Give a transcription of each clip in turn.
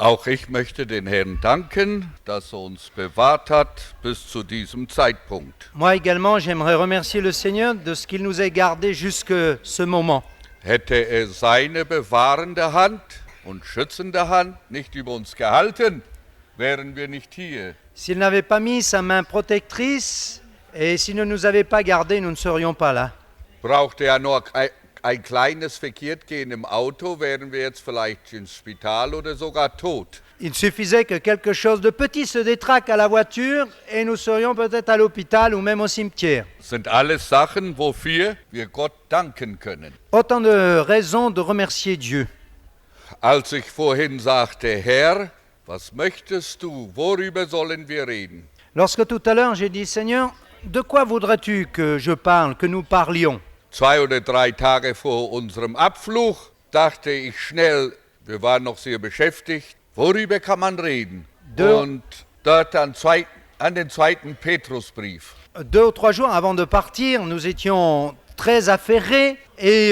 Auch ich möchte den Herrn danken, dass uns bewahrt hat bis zu diesem Zeitpunkt. Moi également, j'aimerais remercier le Seigneur de ce qu'il nous ait gardés jusque ce moment. Hätte er seine bewahrende Hand und schützende Hand nicht über uns gehalten, wären wir nicht hier. S'il n'avait pas mis sa main protectrice et s'il ne nous avait pas gardés, nous ne serions pas là. Brauchte er nur ein kleines Verkehrtgehen im Auto, wären wir jetzt vielleicht ins Spital oder sogar tot. Il suffisait que quelque chose de petit se détraque à la voiture et nous serions peut-être à l'hôpital ou même au cimetière. Das sind alles Sachen, wofür wir Gott danken können. Autant de raisons de remercier Dieu. Als ich vorhin sagte, Herr, was möchtest du, worüber sollen wir reden? Lorsque tout à l'heure j'ai dit, Seigneur, de quoi voudrais-tu que je parle, que nous parlions? 2 oder 3 Tage vor unserem Abflug dachte ich schnell, wir waren noch sehr beschäftigt, worüber kann man reden? Und dort an den zweiten Petrusbrief. 2 ou 3 jours avant de partir, nous étions très affairés et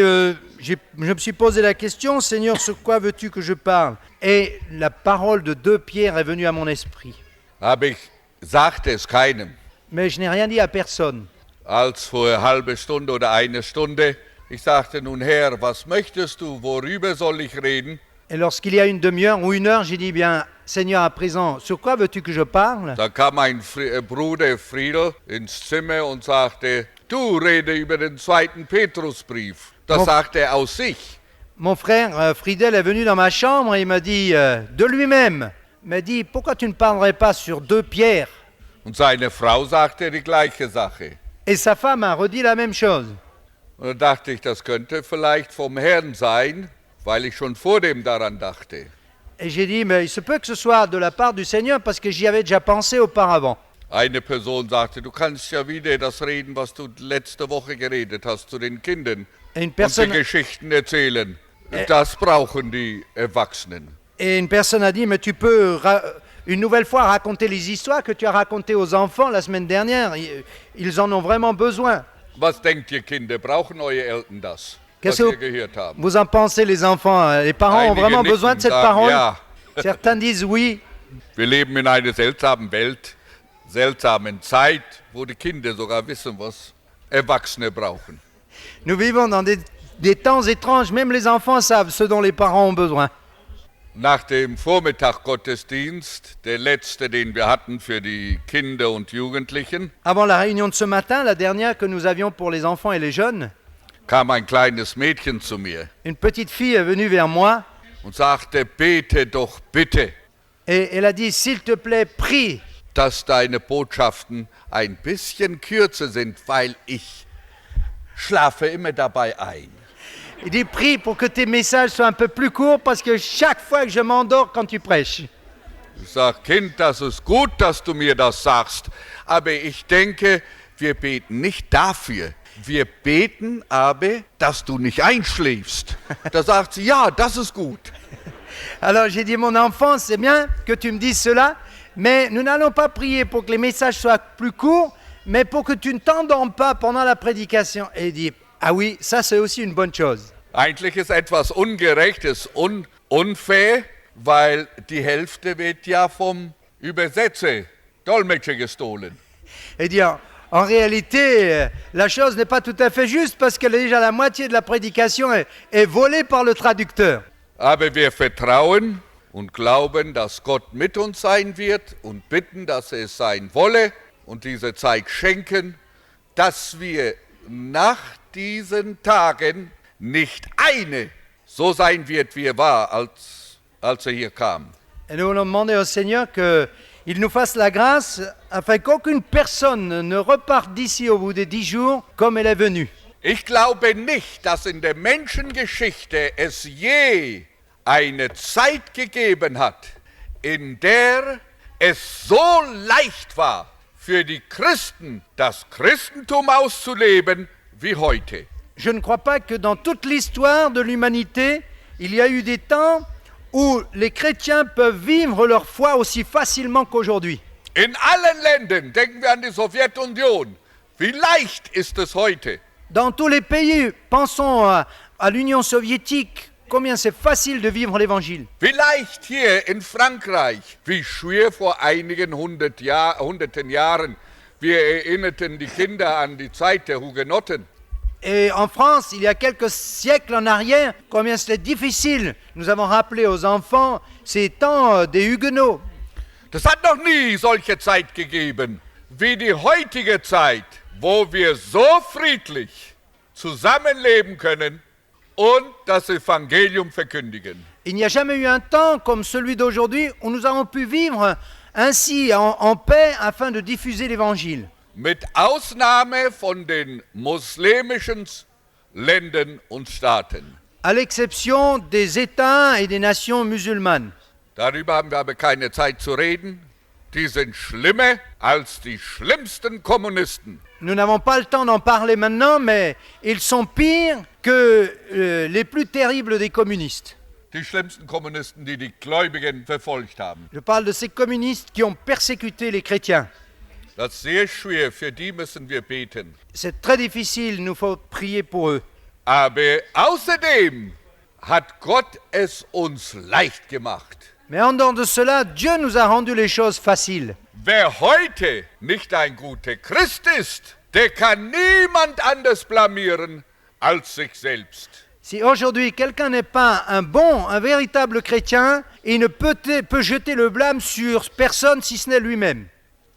je me suis posé la question, Seigneur, sur quoi veux-tu que je parle? Et la parole de 2 Pierre est venue à mon esprit. Aber ich sagte es keinem. Mais je n'ai rien dit à personne. Als vor eine halbe Stunde oder eine Stunde, ich sagte, nun Herr, was möchtest du, worüber soll ich reden? Et lorsqu'il y a une demi-heure ou une heure, j'ai dit, bien, Seigneur, à présent, sur quoi veux-tu que je parle? Da kam mein Bruder Friedel ins Zimmer und sagte, du rede über den zweiten Petrusbrief. Das sagte er aus sich. Mon frère Friedel est venu dans ma chambre et il m'a dit, de lui-même, m'a dit, pourquoi tu ne parlerais pas sur 2 Pierre? Und seine Frau sagte die gleiche Sache. Et sa femme a redit la même chose. Und da dachte ich, das könnte vielleicht vom Herrn sein, weil ich schon vor dem daran dachte. Et j'ai dit, mais il se peut que ce soit de la part du Seigneur parce que j'y avais déjà pensé auparavant. Eine Person sagte, du kannst ja wieder das reden, was du letzte Woche geredet hast zu den Kindern und die Geschichten erzählen. Das brauchen die Erwachsenen. Et une personne a dit, mais tu peux une nouvelle fois raconter les histoires que tu as racontées aux enfants la semaine dernière. Ils en ont vraiment besoin. Was denkt ihr, Kinder? Brauchen eure Eltern das, was wir gehört haben? Vous en pensez, les enfants? Les parents ont vraiment besoin de cette parole? Ja. Certains disent oui. Wir leben in einer seltsamen Welt, seltsamen Zeit, wo die Kinder sogar wissen, was Erwachsene brauchen. Nous vivons dans des temps étranges. Même les enfants savent ce dont les parents ont besoin. Nach dem Vormittag-Gottesdienst, der letzte, den wir hatten für die Kinder und Jugendlichen, avant la réunion de ce matin, la dernière que nous avions pour les enfants et les jeunes, kam ein kleines Mädchen zu mir une petite fille est venue vers moi und sagte, bete doch bitte, et elle a dit, s'il te plaît, prie, dass deine Botschaften ein bisschen kürzer sind, weil ich schlafe immer dabei ein. Il dit, prie pour que tes messages soient un peu plus courts parce que chaque fois que je m'endors quand tu prêches. Ich sage, Kind, das ist gut, dass du mir das sagst, aber ich denke, wir beten nicht dafür. Wir beten aber, dass du nicht einschläfst. Da sagt sie, ja, das ist gut. Alors j'ai dit, mon enfant, c'est bien que tu me dises cela, mais nous n'allons pas prier pour que les messages soient plus courts, mais pour que tu ne t'endormes pas pendant la prédication. Et il dit, ah oui, ça c'est aussi une bonne chose. Eigentlich ist etwas Ungerechtes, unfair, weil die Hälfte wird ja vom Übersetzer, Dolmetscher gestohlen. Et dire, en réalité, la chose n'est pas tout à fait juste parce que déjà la moitié de la prédication est volée par le traducteur. Aber wir vertrauen und glauben, dass Gott mit uns sein wird und bitten, dass er es sein wolle und diese Zeit schenken, dass wir nach diesen Tagen nicht eine so sein wird, wie er war, als er hier kam. Et nous voulons demander au Seigneur qu'il nous fasse la grâce afin qu'aucune personne ne reparte d'ici au bout des 10 jours comme elle est venue. Ich glaube nicht, dass in der Menschengeschichte es je eine Zeit gegeben hat, in der es so leicht war, für die Christen das Christentum auszuleben wie heute. Je ne crois pas que dans toute l'histoire de l'humanité, il y a eu des temps où les chrétiens peuvent vivre leur foi aussi facilement qu'aujourd'hui. In allen Ländern, denken wir an die Sowjetunion, wie leicht ist es heute? Dans tous les pays, pensons à l'Union soviétique, combien c'est facile de vivre l'évangile. Wie leicht hier in Frankreich, wie schwer vor einigen hunderten Jahren. Wir erinnerten die Kinder an die Zeit der Hugenotten. Et en France, il y a quelques siècles en arrière, combien c'était difficile. Nous avons rappelé aux enfants ces temps des Huguenots. Das hat noch nie solche Zeit gegeben wie die heutige Zeit, wo wir so friedlich zusammenleben können und das Evangelium verkündigen. Il n'y a jamais eu un temps comme celui d'aujourd'hui où nous avons pu vivre ainsi en paix afin de diffuser l'évangile. Mit Ausnahme von den muslimischen Ländern und Staaten. À l'exception des États et des nations musulmanes. Darüber haben wir aber keine Zeit zu reden. Die sind schlimmer als die schlimmsten Kommunisten. Nous n'avons pas le temps d'en parler maintenant, mais ils sont pires que les plus terribles des communistes. Die schlimmsten Kommunisten, die die Gläubigen verfolgt haben. Je parle de ces communistes qui ont persécuté les chrétiens. Das ist sehr schwer, für die müssen wir beten. C'est très difficile, il nous faut prier pour eux. Aber außerdem hat Gott es uns leicht gemacht. Mais en dehors de cela, Dieu nous a rendu les choses faciles. Wer heute nicht ein guter Christ ist, der kann niemand anders blamieren als sich selbst. Si aujourd'hui quelqu'un n'est pas un véritable chrétien, il ne peut jeter le blâme sur personne si ce n'est lui-même.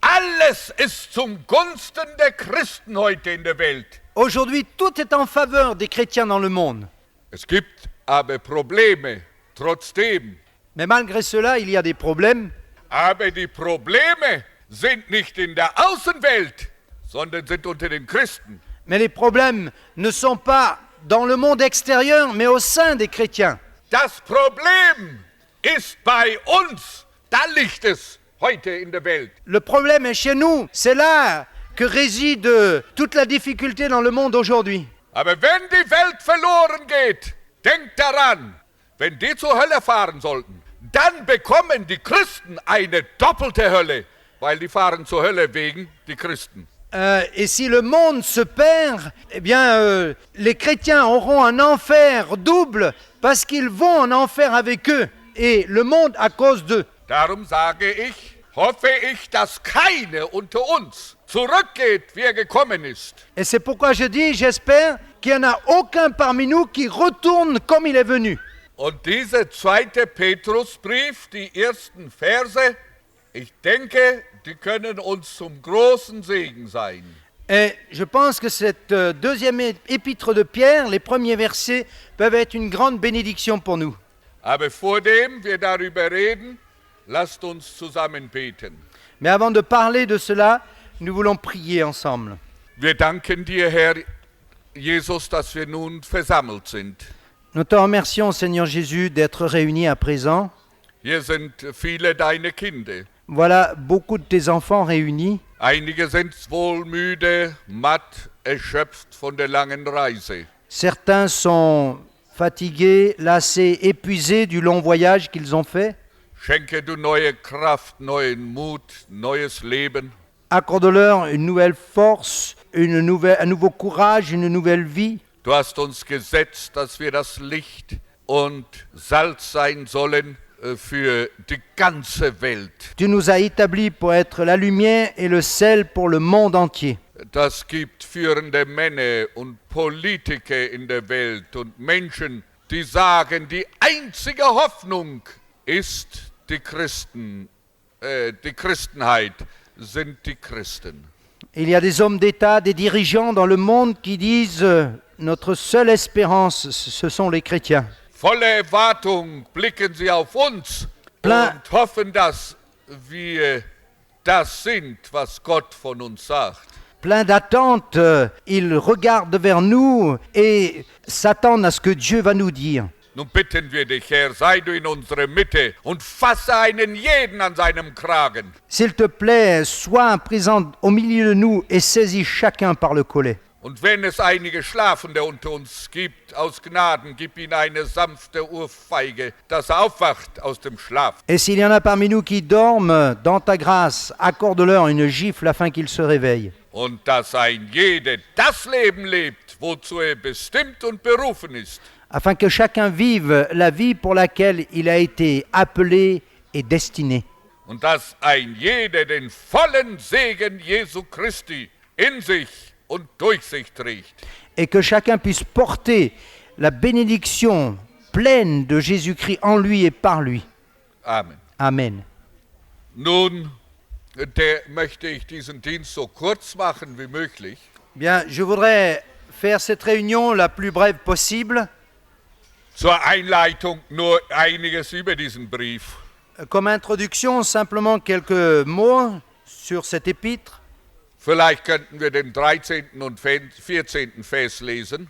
Alles ist zum Gunsten der Christen heute in der Welt. Aujourd'hui, tout est en faveur des chrétiens dans le monde. Es gibt aber Probleme, trotzdem. Mais malgré cela, il y a des problèmes. Aber die Probleme sind nicht in der Außenwelt, sondern sind unter den Christen. Mais les problèmes ne sont pas dans le monde extérieur, mais au sein des chrétiens. Das Problem ist bei uns, da liegt es heute in der Welt. Le problème est chez nous, c'est là que réside toute la difficulté dans le monde aujourd'hui. Aber wenn die Welt verloren geht, denkt daran, wenn die zur Hölle fahren sollten, dann bekommen die Christen eine doppelte Hölle, weil die fahren zur Hölle wegen die Christen. Et si le monde se perd, eh bien, les chrétiens auront un enfer double parce qu'ils vont en enfer avec eux et le monde à cause d'eux. Darum hoffe ich, dass keine unter uns zurückgeht, wie er gekommen ist. Et c'est pourquoi je dis, j'espère qu'il n'y en a aucun parmi nous qui retourne comme il est venu. Und dieser 2. Petrusbrief, die ersten Verse, ich denke, die können uns zum großen Segen sein. Et je pense que cette deuxième épître de Pierre, les premiers versets, peuvent être une grande bénédiction pour nous. Aber vordem wir darüber reden, lasst uns zusammen beten. Mais avant de parler de cela, nous voulons prier ensemble. Wir danken dir, Herr Jesus, dass wir nun versammelt sind. Nous te remercions, Seigneur Jésus, d'être réunis à présent. Hier sind viele deine Kinder. Voilà beaucoup de tes enfants réunis. Einige sind wohl müde, matt, erschöpft von der langen Reise. Certains sont fatigués, lassés, épuisés du long voyage qu'ils ont fait. Schenke du neue Kraft, neuen Mut, neues Leben. Accorde-leur une nouvelle force, un nouveau courage, une nouvelle vie. Du hast uns gesetzt, dass wir das Licht und Salz sein sollen für die ganze Welt. Tu nous as établis pour être la lumière et le sel pour le monde entier. Das gibt führende Männer und Politiker in der Welt und Menschen, die sagen, die einzige Hoffnung ist die Christenheit, sind die Christen. Il y a des hommes d'État, des dirigeants dans le monde qui disent notre seule espérance, ce sont les chrétiens. Voller Erwartung blicken sie auf uns und hoffen, dass wir das sind, was Gott von uns sagt. Plein d'attentes, ils regardent vers nous et s'attendent à ce que Dieu va nous dire. Nun bitten wir dich, Herr, sei du in unserer Mitte und fasse einen jeden an seinem Kragen. S'il te plaît, sois présent au milieu de nous et saisis chacun par le collet. Und wenn es einige Schlafende unter uns gibt, aus Gnaden, gib ihnen eine sanfte Ohrfeige, dass er aufwacht aus dem Schlaf. Et s'il y en a parmi nous qui dorment, dans ta grâce, accorde-leur une gifle afin qu'ils se réveillent. Und dass ein jeder das Leben lebt, wozu er bestimmt und berufen ist. afin que chacun vive la vie pour laquelle il a été appelé et destiné. Und dass ein jeder den vollen Segen Jesu Christi in sich und durch sich trägt. Et que chacun puisse porter la bénédiction pleine de Jésus-Christ en lui et par lui. Amen. Amen. Nun, möchte ich diesen Dienst so kurz machen wie möglich. Bien, je voudrais faire cette réunion la plus brève possible. Zur Einleitung nur einiges über diesen Brief. Comme introduction, simplement quelques mots sur cet épître. Vielleicht könnten wir den 13. und 14. Vers lesen.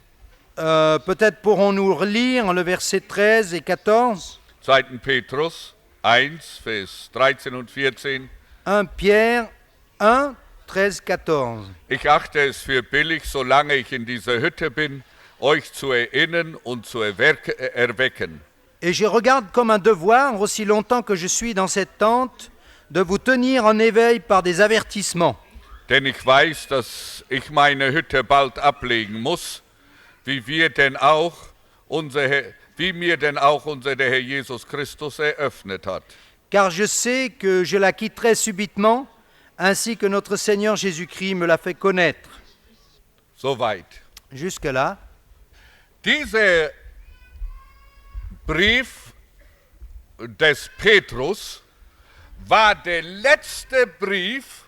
Peut-être pourrons-nous relire le verset 13 et 14. 2. Petrus 1, Vers 13 und 14. 1 Pierre 1, 13, 14. Ich achte es für billig, solange ich in dieser Hütte bin, euch zu erinnern und zu erwecken. Et je regarde comme un devoir, aussi longtemps que je suis dans cette tente, de vous tenir en éveil par des avertissements. Denn ich weiß, dass ich meine Hütte bald ablegen muss, wie mir denn auch unser der Herr Jesus Christus eröffnet hat. Car je sais que je la quitterai subitement, ainsi que notre Seigneur Jésus-Christ me l'a fait connaître. Soweit. Jusque-là, Dieser Brief des Petrus war der letzte Brief,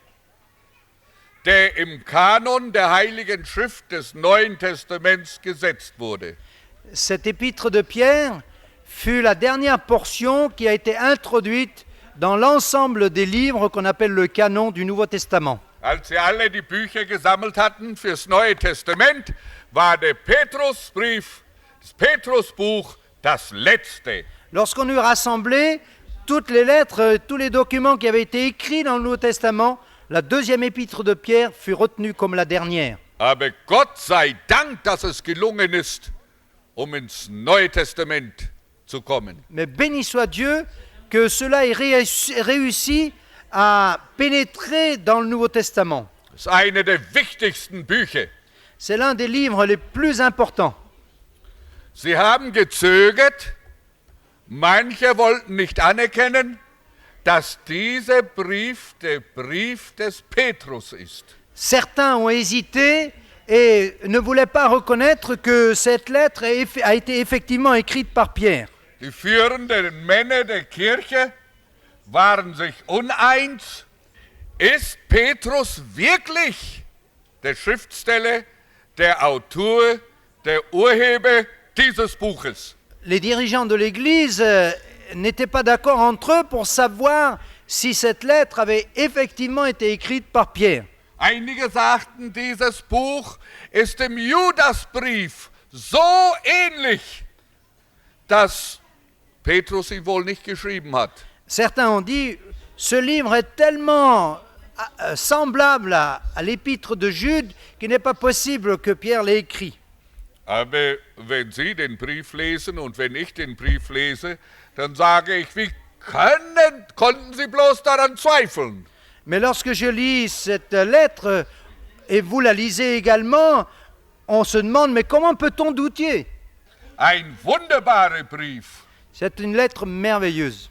der im Kanon der Heiligen Schrift des Neuen Testaments gesetzt wurde. cet épître de Pierre fut la dernière portion qui a été introduite dans l'ensemble des livres qu'on appelle le canon du Nouveau Testament. Als sie alle die Bücher gesammelt hatten fürs Neue Testament, war der Petrusbrief, das Petrusbuch, das letzte. Lorsqu'on eut rassemblé toutes les lettres, tous les documents qui avaient été écrits dans le Nouveau Testament, la deuxième épître de Pierre fut retenue comme la dernière. Aber Gott sei Dank, dass es gelungen ist, ins Neue Testament zu kommen. Mais béni soit Dieu que cela ait réussi à pénétrer dans le Nouveau Testament. Das ist eine der wichtigsten Bücher. C'est l'un des livres les plus importants. Sie haben gezögert, manche wollten nicht anerkennen, dass dieser Brief der Brief des Petrus ist. Certains ont hésité et ne voulaient pas reconnaître que cette lettre a été effectivement écrite par Pierre. Die führenden Männer der Kirche waren sich uneins. Ist Petrus wirklich der Schriftsteller, der Autor, der Urheber dieses Buches? Les dirigeants de l'Église n'étaient pas d'accord entre eux pour savoir si cette lettre avait effectivement été écrite par Pierre. Einige sagten, dieses Buch ist dem Judasbrief so ähnlich, dass Petrus ihn wohl nicht geschrieben hat. Certains ont dit, ce livre est tellement semblable à l'épître de Jude qu'il n'est pas possible que Pierre l'ait écrit. Aber wenn Sie den Brief lesen und wenn ich den Brief lese, dann sage ich, wie konnten Sie bloß daran zweifeln? Mais lorsque je lis cette lettre, et vous la lisez également, on se demande, mais comment peut-on douter? Ein wunderbarer Brief. C'est une lettre merveilleuse.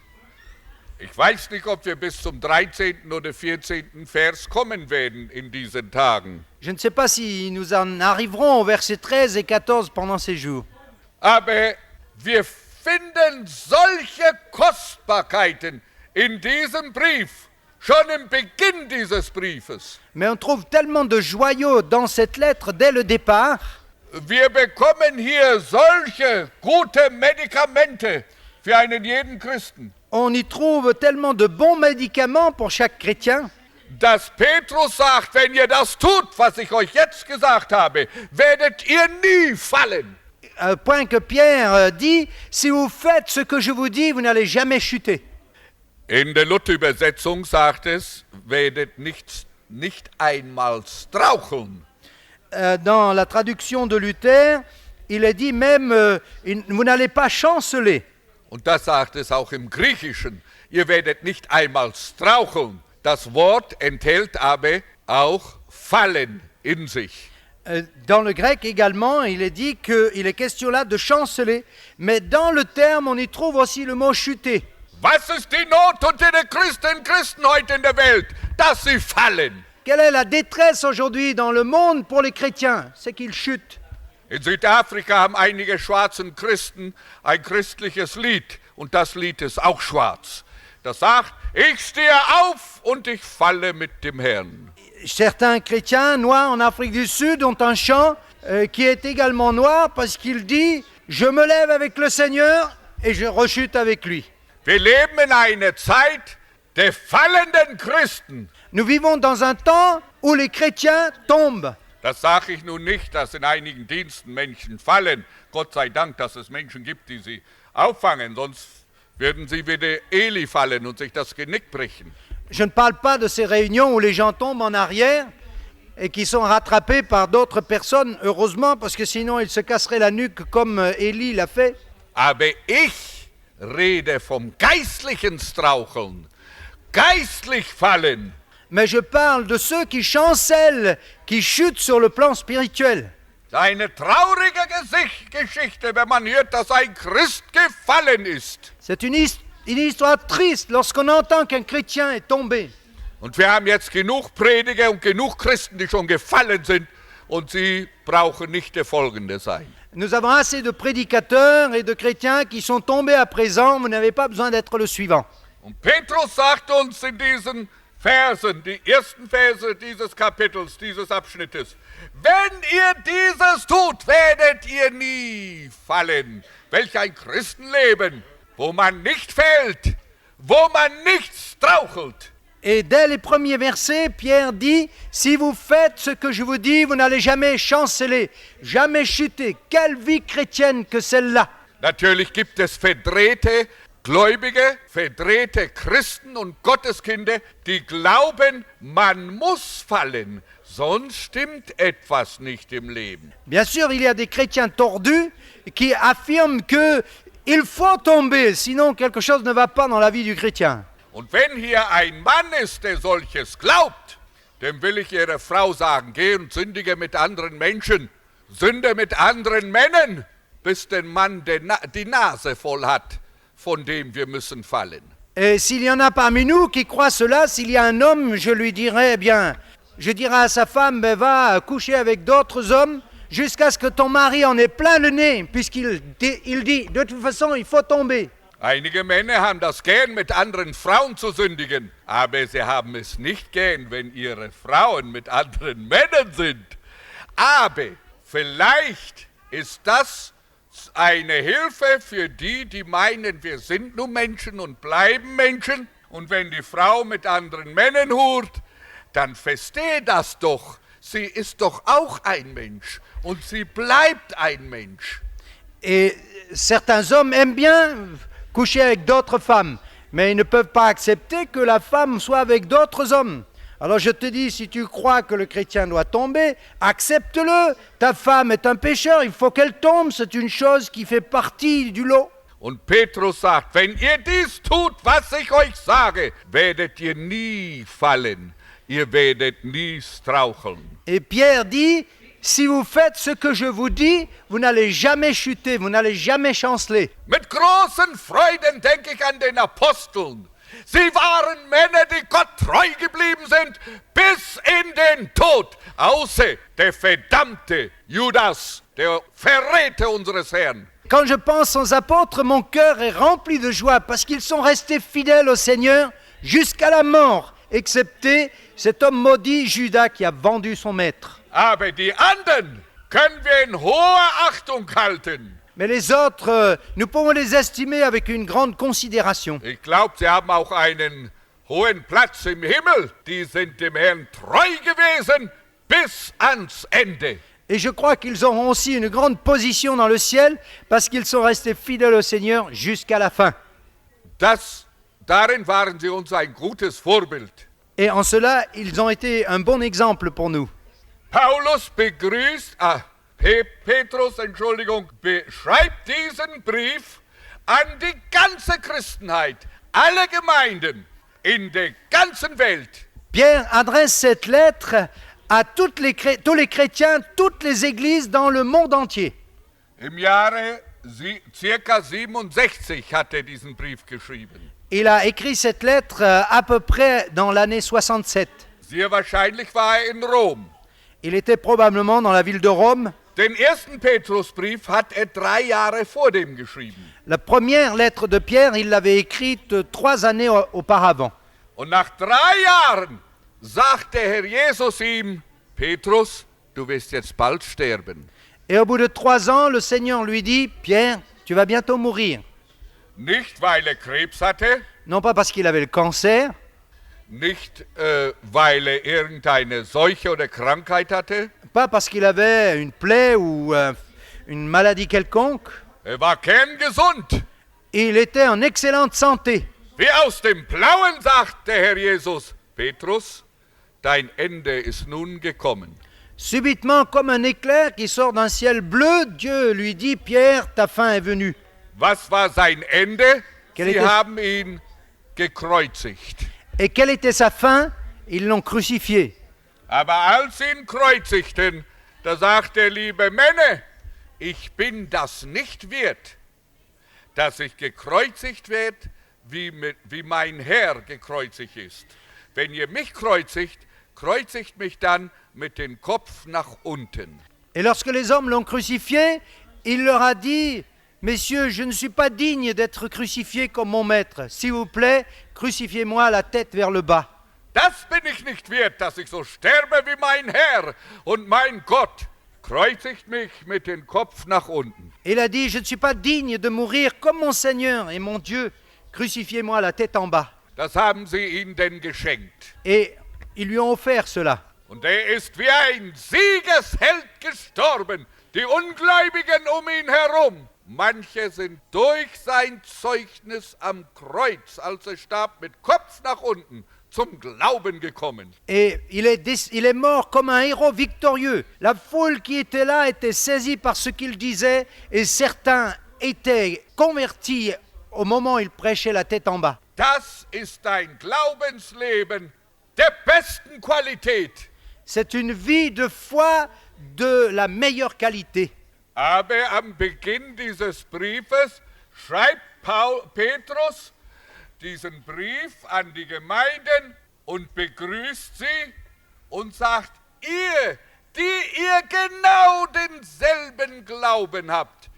Ich weiß nicht, ob wir bis zum 13. oder 14. Vers kommen werden in diesen Tagen. Je ne sais pas si nous en arriverons au verset 13 et 14 pendant ces jours. Aber wir finden solche Kostbarkeiten in diesem Brief, schon im Beginn dieses Briefes. Mais on trouve tellement de joyaux dans cette lettre dès le départ. Wir bekommen hier solche gute Medikamente für einen jeden Christen. On y trouve tellement de bons médicaments pour chaque chrétien. Dass Petrus sagt, wenn ihr das tut, was ich euch jetzt gesagt habe, werdet ihr nie fallen. Au point que Pierre dit, si vous faites ce que je vous dis, vous n'allez jamais chuter. In der Luther-Übersetzung sagt es, werdet nicht einmal straucheln. Dans la traduction de Luther, il est dit même, vous n'allez pas chanceler. Und das sagt es auch im Griechischen. Ihr werdet nicht einmal straucheln. Das Wort enthält aber auch fallen in sich. Dans le grec également, il est dit qu'il est question là de chanceler. Mais dans le terme, on y trouve aussi le mot chuter. Was ist die Not unter den Christen heute in der Welt? Dass sie fallen. Quelle est la détresse aujourd'hui dans le monde pour les chrétiens? C'est qu'ils chutent. In Südafrika haben einige schwarzen Christen ein christliches Lied und das Lied ist auch schwarz. Das sagt, ich stehe auf und ich falle mit dem Herrn. Certains chrétiens noirs en Afrique du Sud ont un chant qui est également noir parce qu'il dit « Je me lève avec le Seigneur et je rechute avec lui ». Wir leben in einer Zeit der fallenden Christen. Nous vivons dans un temps où les chrétiens tombent. Das sage ich nun nicht, dass in einigen Diensten Menschen fallen. Gott sei Dank, dass es Menschen gibt, die sie auffangen. Sonst würden sie wie der Eli fallen und sich das Genick brechen. Je ne parle pas de ces réunions où les gens tombent en arrière et qui sont rattrapés par d'autres personnes, heureusement, parce que sinon ils se casseraient la nuque comme Élie l'a fait. Aber ich rede vom geistlichen Straucheln, geistlich fallen. Mais je parle de ceux qui chancellent, qui chutent sur le plan spirituel. Eine traurige Geschichte, wenn man hört, dass ein Christ gefallen ist. C'est une histoire triste lorsqu'on entend qu'un chrétien est tombé. Und wir haben jetzt genug Prediger und genug Christen, die schon gefallen sind und sie brauchen nicht der Folgende sein. Nous avons assez de prédicateurs et de chrétiens qui sont tombés à présent, vous n'avez pas besoin d'être le suivant. Und Petrus sagt uns in diesen Versen, die ersten Verse dieses Kapitels, dieses Abschnittes, wenn ihr dieses tut, werdet ihr nie fallen. Welch ein Christenleben, wo man nicht fällt, wo man nicht strauchelt. Et dès les premiers versets, Pierre dit, si vous faites ce que je vous dis, vous n'allez jamais chanceler, jamais chuter. Quelle vie chrétienne que celle-là! Natürlich gibt es verdrehte Gläubige, verdrehte Christen und Gotteskinder, die glauben, man muss fallen, sonst stimmt etwas nicht im Leben. Bien sûr, il y a des chrétiens tordus qui affirment qu'il faut tomber, sinon quelque chose ne va pas dans la vie du chrétien. Und wenn hier ein Mann ist, der solches glaubt, dem will ich ihrer Frau sagen, geh und sündige mit anderen Menschen, sünde mit anderen Männern, bis der Mann die Nase voll hat, von dem wir müssen fallen. Et s'il y en a parmi nous qui croient cela, s'il y a un homme, je lui dirais, eh bien, je dirais à sa femme, ben, va coucher avec d'autres hommes jusqu'à ce que ton mari en ait plein le nez, puisqu'il dit, de toute façon, il faut tomber. Einige Männer haben das gern, mit anderen Frauen zu sündigen, aber sie haben es nicht gern, wenn ihre Frauen mit anderen Männern sind. Aber vielleicht ist das eine Hilfe für die, die meinen, wir sind nur Menschen und bleiben Menschen. Und wenn die Frau mit anderen Männern hurt, dann versteh das doch. Sie ist doch auch ein Mensch und sie bleibt ein Mensch. Et certains hommes aiment bien coucher avec d'autres femmes, mais ils ne peuvent pas accepter que la femme soit avec d'autres hommes. Alors je te dis, si tu crois que le chrétien doit tomber, accepte-le. Ta femme est un pécheur, il faut qu'elle tombe, c'est une chose qui fait partie du lot. Und Petrus sagt, wenn ihr dies tut, was ich euch sage, werdet ihr nie fallen, ihr werdet nie straucheln. Et Pierre dit, si vous faites ce que je vous dis, vous n'allez jamais chuter, vous n'allez jamais chanceler. Mit großen Freuden denke ich an den Aposteln. Sie waren Männer, die Gott treu geblieben sind, bis in den Tod, außer der verdammte Judas, der Verräter unseres Herrn. Quand je pense aux apôtres, mon cœur est rempli de joie parce qu'ils sont restés fidèles au Seigneur jusqu'à la mort, excepté cet homme maudit, Judas, qui a vendu son maître. Aber die anderen können wir in hoher Achtung halten. Mais les autres, nous pouvons les estimer avec une grande considération. Ich glaube, sie haben auch einen hohen Platz im Himmel. Die sind dem Herrn treu gewesen bis ans Ende. Et je crois qu'ils auront aussi une grande position dans le ciel parce qu'ils sont restés fidèles au Seigneur jusqu'à la fin. Darin waren sie uns ein gutes Vorbild. Et en cela, ils ont été un bon exemple pour nous. Paulus Petrus beschreibt diesen Brief an die ganze Christenheit, alle Gemeinden in der ganzen Welt. Pierre adresse cette lettre à tous les chrétiens, toutes les églises dans le monde entier. Im Jahre circa 67 hat diesen Brief geschrieben. Il a écrit cette lettre à peu près dans l'année 67. Sehr wahrscheinlich war in Rom. Il était probablement dans la ville de Rome. Den ersten Petrusbrief hat 3 Jahre vor dem geschrieben. La première lettre de Pierre, il l'avait écrite 3 années auparavant. Und nach 3 Jahren sagt der Herr Jesus ihm, Petrus, du wirst jetzt bald sterben. Et au bout de 3 ans, le Seigneur lui dit, Pierre, tu vas bientôt mourir. Nicht, weil Krebs hatte, Non pas parce qu'il avait le cancer, nicht, weil irgendeine Seuche oder Krankheit hatte. pas parce qu'il avait une plaie ou une maladie quelconque. War kerngesund. Il était en excellente santé. Wie aus dem Blauen sagt der Herr Jesus, Petrus, dein Ende ist nun gekommen. Subitement, comme un éclair qui sort d'un ciel bleu, Dieu lui dit, Pierre, ta fin est venue. Was war sein Ende? Quel Sie était- haben ihn gekreuzigt. Et quelle était sa fin? Ils l'ont crucifié. Aber als sie ihn kreuzigten, da sagt der liebe Männer, ich bin das nicht wert, dass ich gekreuzigt werde, wie mein Herr gekreuzigt ist. Wenn ihr mich kreuzigt, kreuzigt mich dann mit dem Kopf nach unten. Et lorsque les hommes l'ont crucifié, il leur a dit, Messieurs, je ne suis pas digne d'être crucifié comme mon maître. S'il vous plaît, crucifiez-moi la tête vers le bas. Das bin ich nicht wert, dass ich so sterbe wie mein Herr und mein Gott kreuzigt mich mit dem Kopf nach unten. Il a dit, je ne suis pas digne de mourir comme mon Seigneur et mon Dieu. Crucifiez-moi la tête en bas. Das haben sie ihm denn geschenkt. Et ils lui ont offert cela. Und er ist wie ein Siegesheld gestorben, die Ungläubigen um ihn herum. Manche sind durch sein Zeugnis am Kreuz, als er starb, mit Kopf nach unten zum Glauben gekommen. Et il est mort comme un héros victorieux. La foule qui était là était saisie par ce qu'il disait et certains étaient convertis au moment où il prêchait la tête en bas. Das ist ein Glaubensleben der besten Qualität. C'est une vie de foi de la meilleure qualité. Aber am Beginn dieses Briefes schreibt Petrus diesen Brief an die Gemeinden und begrüßt sie und sagt, ihr, die ihr genau denselben Glauben habt,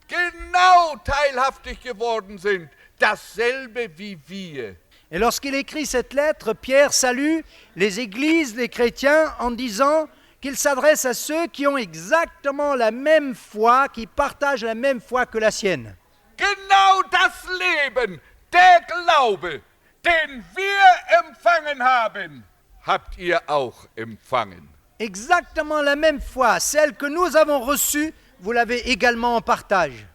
genau teilhaftig geworden sind, dasselbe wie wir. Et lorsqu'il écrit cette lettre, Pierre salue les églises, les chrétiens, en disant qu'il s'adresse à ceux qui ont exactement la même foi, qui partagent la même foi que la sienne. Genau das Leben, der Glaube, den wir empfangen haben, habt ihr auch empfangen. Exactement la même foi, celle que nous avons reçue, vous l'avez également en partage.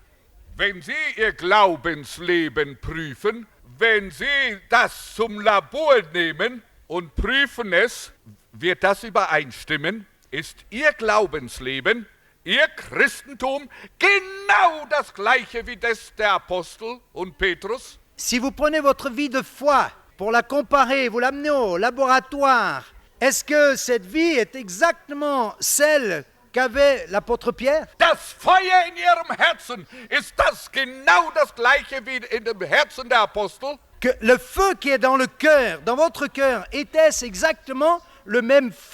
Wenn Sie Ihr Glaubensleben prüfen, wenn Sie das zum Labor nehmen und prüfen es, wird das übereinstimmen? Ist Ihr Glaubensleben, Ihr Christentum genau das gleiche wie das der Apostel und Petrus? Si vous prenez votre vie de foi pour la comparer, vous l'amenez au laboratoire, est-ce que cette vie est exactement celle qu'avait l'apôtre Pierre? Das Feuer in Ihrem Herzen, ist das genau das gleiche wie in dem Herzen der Apostel? Que le feu qui est dans le cœur, dans votre cœur, était-ce exactement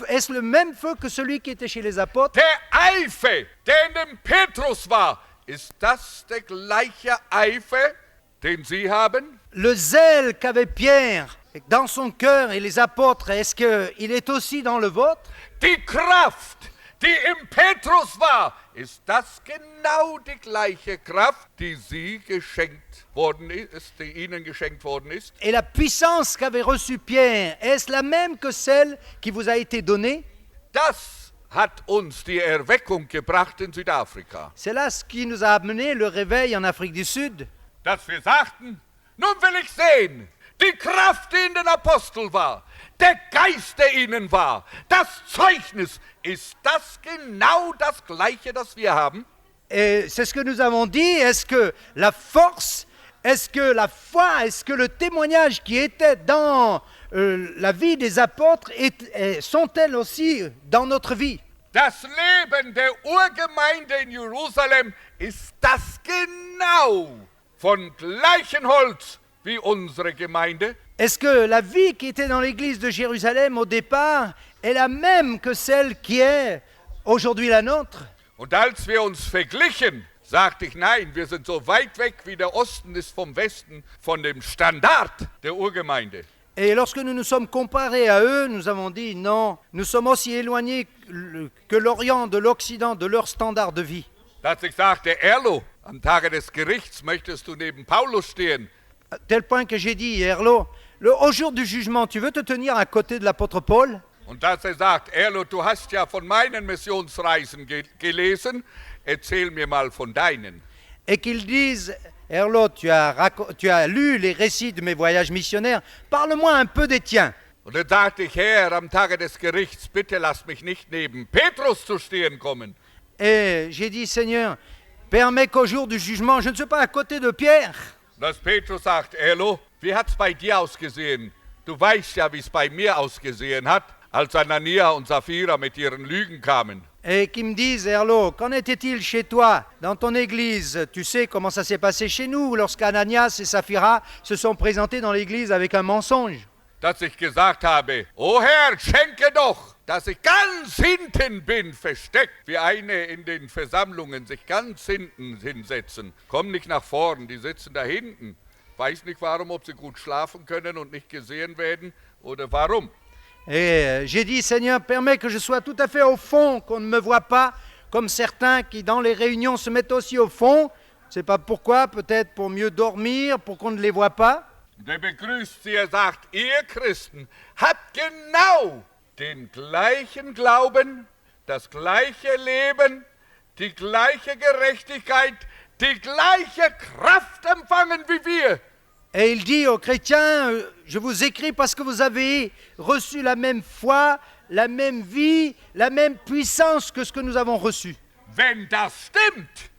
est-ce le même feu que celui qui était chez les apôtres? Der Eifer, der in dem Petrus war, ist das der gleiche Eifer, den Sie haben? Le zèle qu'avait Pierre dans son cœur et les apôtres, est-ce qu'il est aussi dans le vôtre? Die Kraft, die im Petrus war, ist das genau die gleiche Kraft, die Sie geschenkt worden ist, die Ihnen geschenkt worden ist? Et la puissance qu'avait reçue Pierre, est-ce la même que celle qui vous a été donnée? Das hat uns die Erweckung gebracht in Südafrika. C'est là ce qui nous a amené le réveil en Afrique du Sud. Dass wir sagten, nun will ich sehen, die Kraft, die in den Aposteln war, der Geist, der ihnen war, das Zeugnis, ist das genau das Gleiche, das wir haben? Et c'est ce que nous avons dit. Est-ce que la force, est-ce que la foi, est-ce que le témoignage qui était dans la vie des apôtres sont-elles aussi dans notre vie? Das Leben der Urgemeinde in Jerusalem ist das genau von gleichem Holz wie unsere Gemeinde? Est-ce que la vie qui était dans l'église de Jérusalem au départ est la même que celle qui est aujourd'hui la nôtre? Und als wir uns verglichen, sagte ich, nein, wir sind so weit weg wie der Osten ist vom Westen, von dem Standard der Urgemeinde. Et lorsque nous nous sommes comparés à eux, nous avons dit non, nous sommes aussi éloignés que l'Orient de l'Occident de leur standard de vie. Dass ich sagte, Erlo, am Tage des Gerichts möchtest du neben Paulus stehen. À tel point que j'ai dit, Erlo, au jour du jugement, tu veux te tenir à côté de l'apôtre Paul? Und dass er sagt, Erlo, du hast ja von meinen Missionsreisen gelesen, erzähl mir mal von deinen. Et qu'ils disent, Erlo, tu as lu les récits de mes voyages missionnaires, parle-moi un peu des tiens. Und dann sagte ich, Herr, am Tage des Gerichts, bitte lass mich nicht neben Petrus zu stehen kommen. Et j'ai dit, Seigneur, permets qu'au jour du jugement, je ne sois pas à côté de Pierre. Dass Petrus sagt, Erlo, wie hat's bei dir ausgesehen? Du weißt ja, wie es bei mir ausgesehen hat, als Anania und Sapphira mit ihren Lügen kamen. Et qui me disent, Erlo, qu'en était-il chez toi, dans ton église? Tu sais comment ça s'est passé chez nous, lorsqu'Ananias et Sapphira se sont présentés dans l'église avec un mensonge. Dass ich gesagt habe, O Herr, schenke doch, dass ich ganz hinten bin, versteckt, wie eine in den Versammlungen sich ganz hinten hinsetzen. Komm nicht nach vorn, die sitzen da hinten. Weiß nicht warum, ob sie gut schlafen können und nicht gesehen werden oder warum. Et j'ai dit, Seigneur, permets que je sois tout à fait au fond, qu'on ne me voit pas, comme certains qui dans les réunions se mettent aussi au fond. Je ne sais pas pourquoi, peut-être pour mieux dormir, pour qu'on ne les voit pas. Der begrüßt sie, er sagt, ihr Christen habt genau den gleichen Glauben, das gleiche Leben, die gleiche Gerechtigkeit, die gleiche Kraft empfangen wie wir. Et il dit aux chrétiens, je vous écris parce que vous avez reçu la même foi, la même vie, la même puissance que ce que nous avons reçu. Wenn das stimmt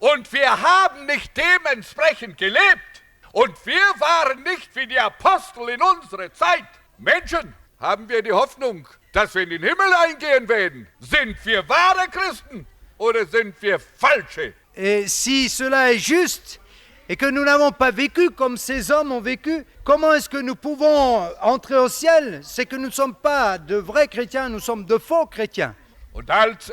und wir haben nicht dementsprechend gelebt und wir waren nicht wie die Apostel in unserer Zeit Menschen, haben wir die Hoffnung, dass wir in den Himmel eingehen werden. Sind wir wahre Christen oder sind wir falsche? Et si cela est juste, et que nous n'avons pas vécu comme ces hommes ont vécu, comment est-ce que nous pouvons entrer au ciel? C'est que nous ne sommes pas de vrais chrétiens, nous sommes de faux chrétiens. Und als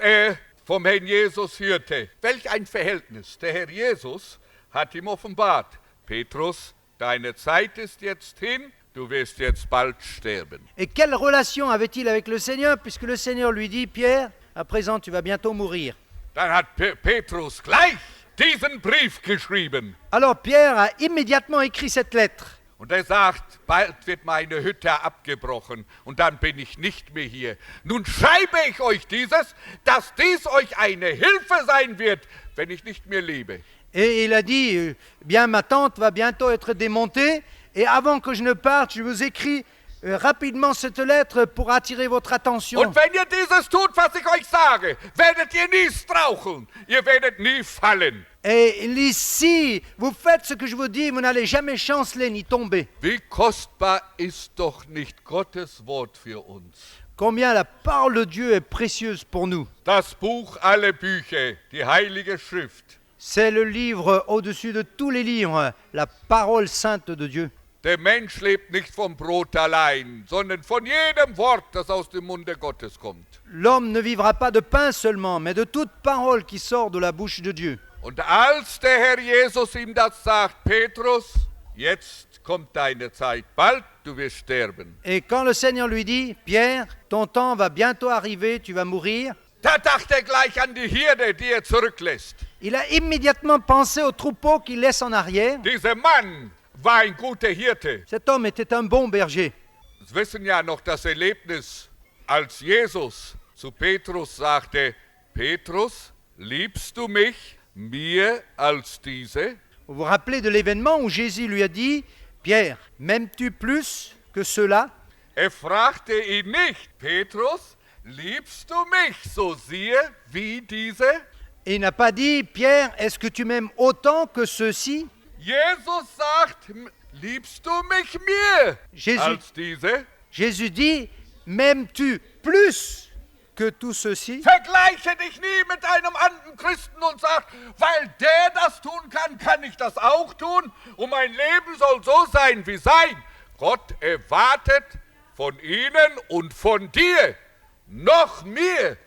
vom Herrn Jesus hörte, welch ein Verhältnis. Der Herr Jesus hat ihm offenbart, Petrus, deine Zeit ist jetzt hin, du wirst jetzt bald sterben. Et quelle relation avait-il avec le Seigneur, puisque le Seigneur lui dit, Pierre, à présent tu vas bientôt mourir. Dann hat Petrus gleich diesen Brief geschrieben. Alors Pierre a immédiatement écrit cette lettre. Und er sagt, bald wird meine Hütte abgebrochen und dann bin ich nicht mehr hier. Nun schreibe ich euch dieses, dass dies euch eine Hilfe sein wird, wenn ich nicht mehr lebe. Et il a dit, bien ma tente va bientôt être démontée, et avant que je ne parte, je vous écris rapidement cette lettre pour attirer votre attention. Und wenn ihr dieses tut, was ich euch sage, werdet ihr nie straucheln, ihr werdet nie fallen. Et ici, vous faites ce que je vous dis, vous n'allez jamais chanceler ni tomber. Wie kostbar ist doch nicht Gottes Wort für uns. Combien la parole de Dieu est précieuse pour nous. Das Buch aller Bücher, die Heilige Schrift. C'est le livre au-dessus de tous les livres, la parole sainte de Dieu. Der Mensch lebt nicht vom Brot allein, sondern von jedem Wort, das aus dem Munde Gottes kommt. L'homme ne vivra pas de pain seulement, mais de toute parole qui sort de la bouche de Dieu. Und als der Herr Jesus ihm das sagt, Petrus, jetzt kommt deine Zeit, bald du wirst sterben. Et quand le Seigneur lui dit, Pierre, ton temps va bientôt arriver, tu vas mourir, Da dachte er gleich an die Herde, die er zurücklässt. il a immédiatement pensé au troupeau qu'il laisse en arrière. Dieser Mann war ein guter Hirte. Cet homme était un bon berger. Wir wissen ja noch das Erlebnis, als Jesus zu Petrus sagte, Petrus, liebst du mich mehr als diese? Vous vous rappelez de l'événement où Jésus lui a dit, Pierre, m'aimes-tu plus que cela? Er fragte ihn nicht, Petrus, liebst du mich so sehr wie diese? Et il n'a pas dit, Pierre, est-ce que tu m'aimes autant que ceux-ci? Jesus sagt, liebst du mich mehr als diese? Jésus dit, m'aimes-tu plus que tout ceci? Vergleiche dich nie mit einem anderen Christen und sag, weil der das tun kann, kann ich das auch tun. Und mein Leben soll so sein wie sein. Gott erwartet von ihnen und von dir noch mehr.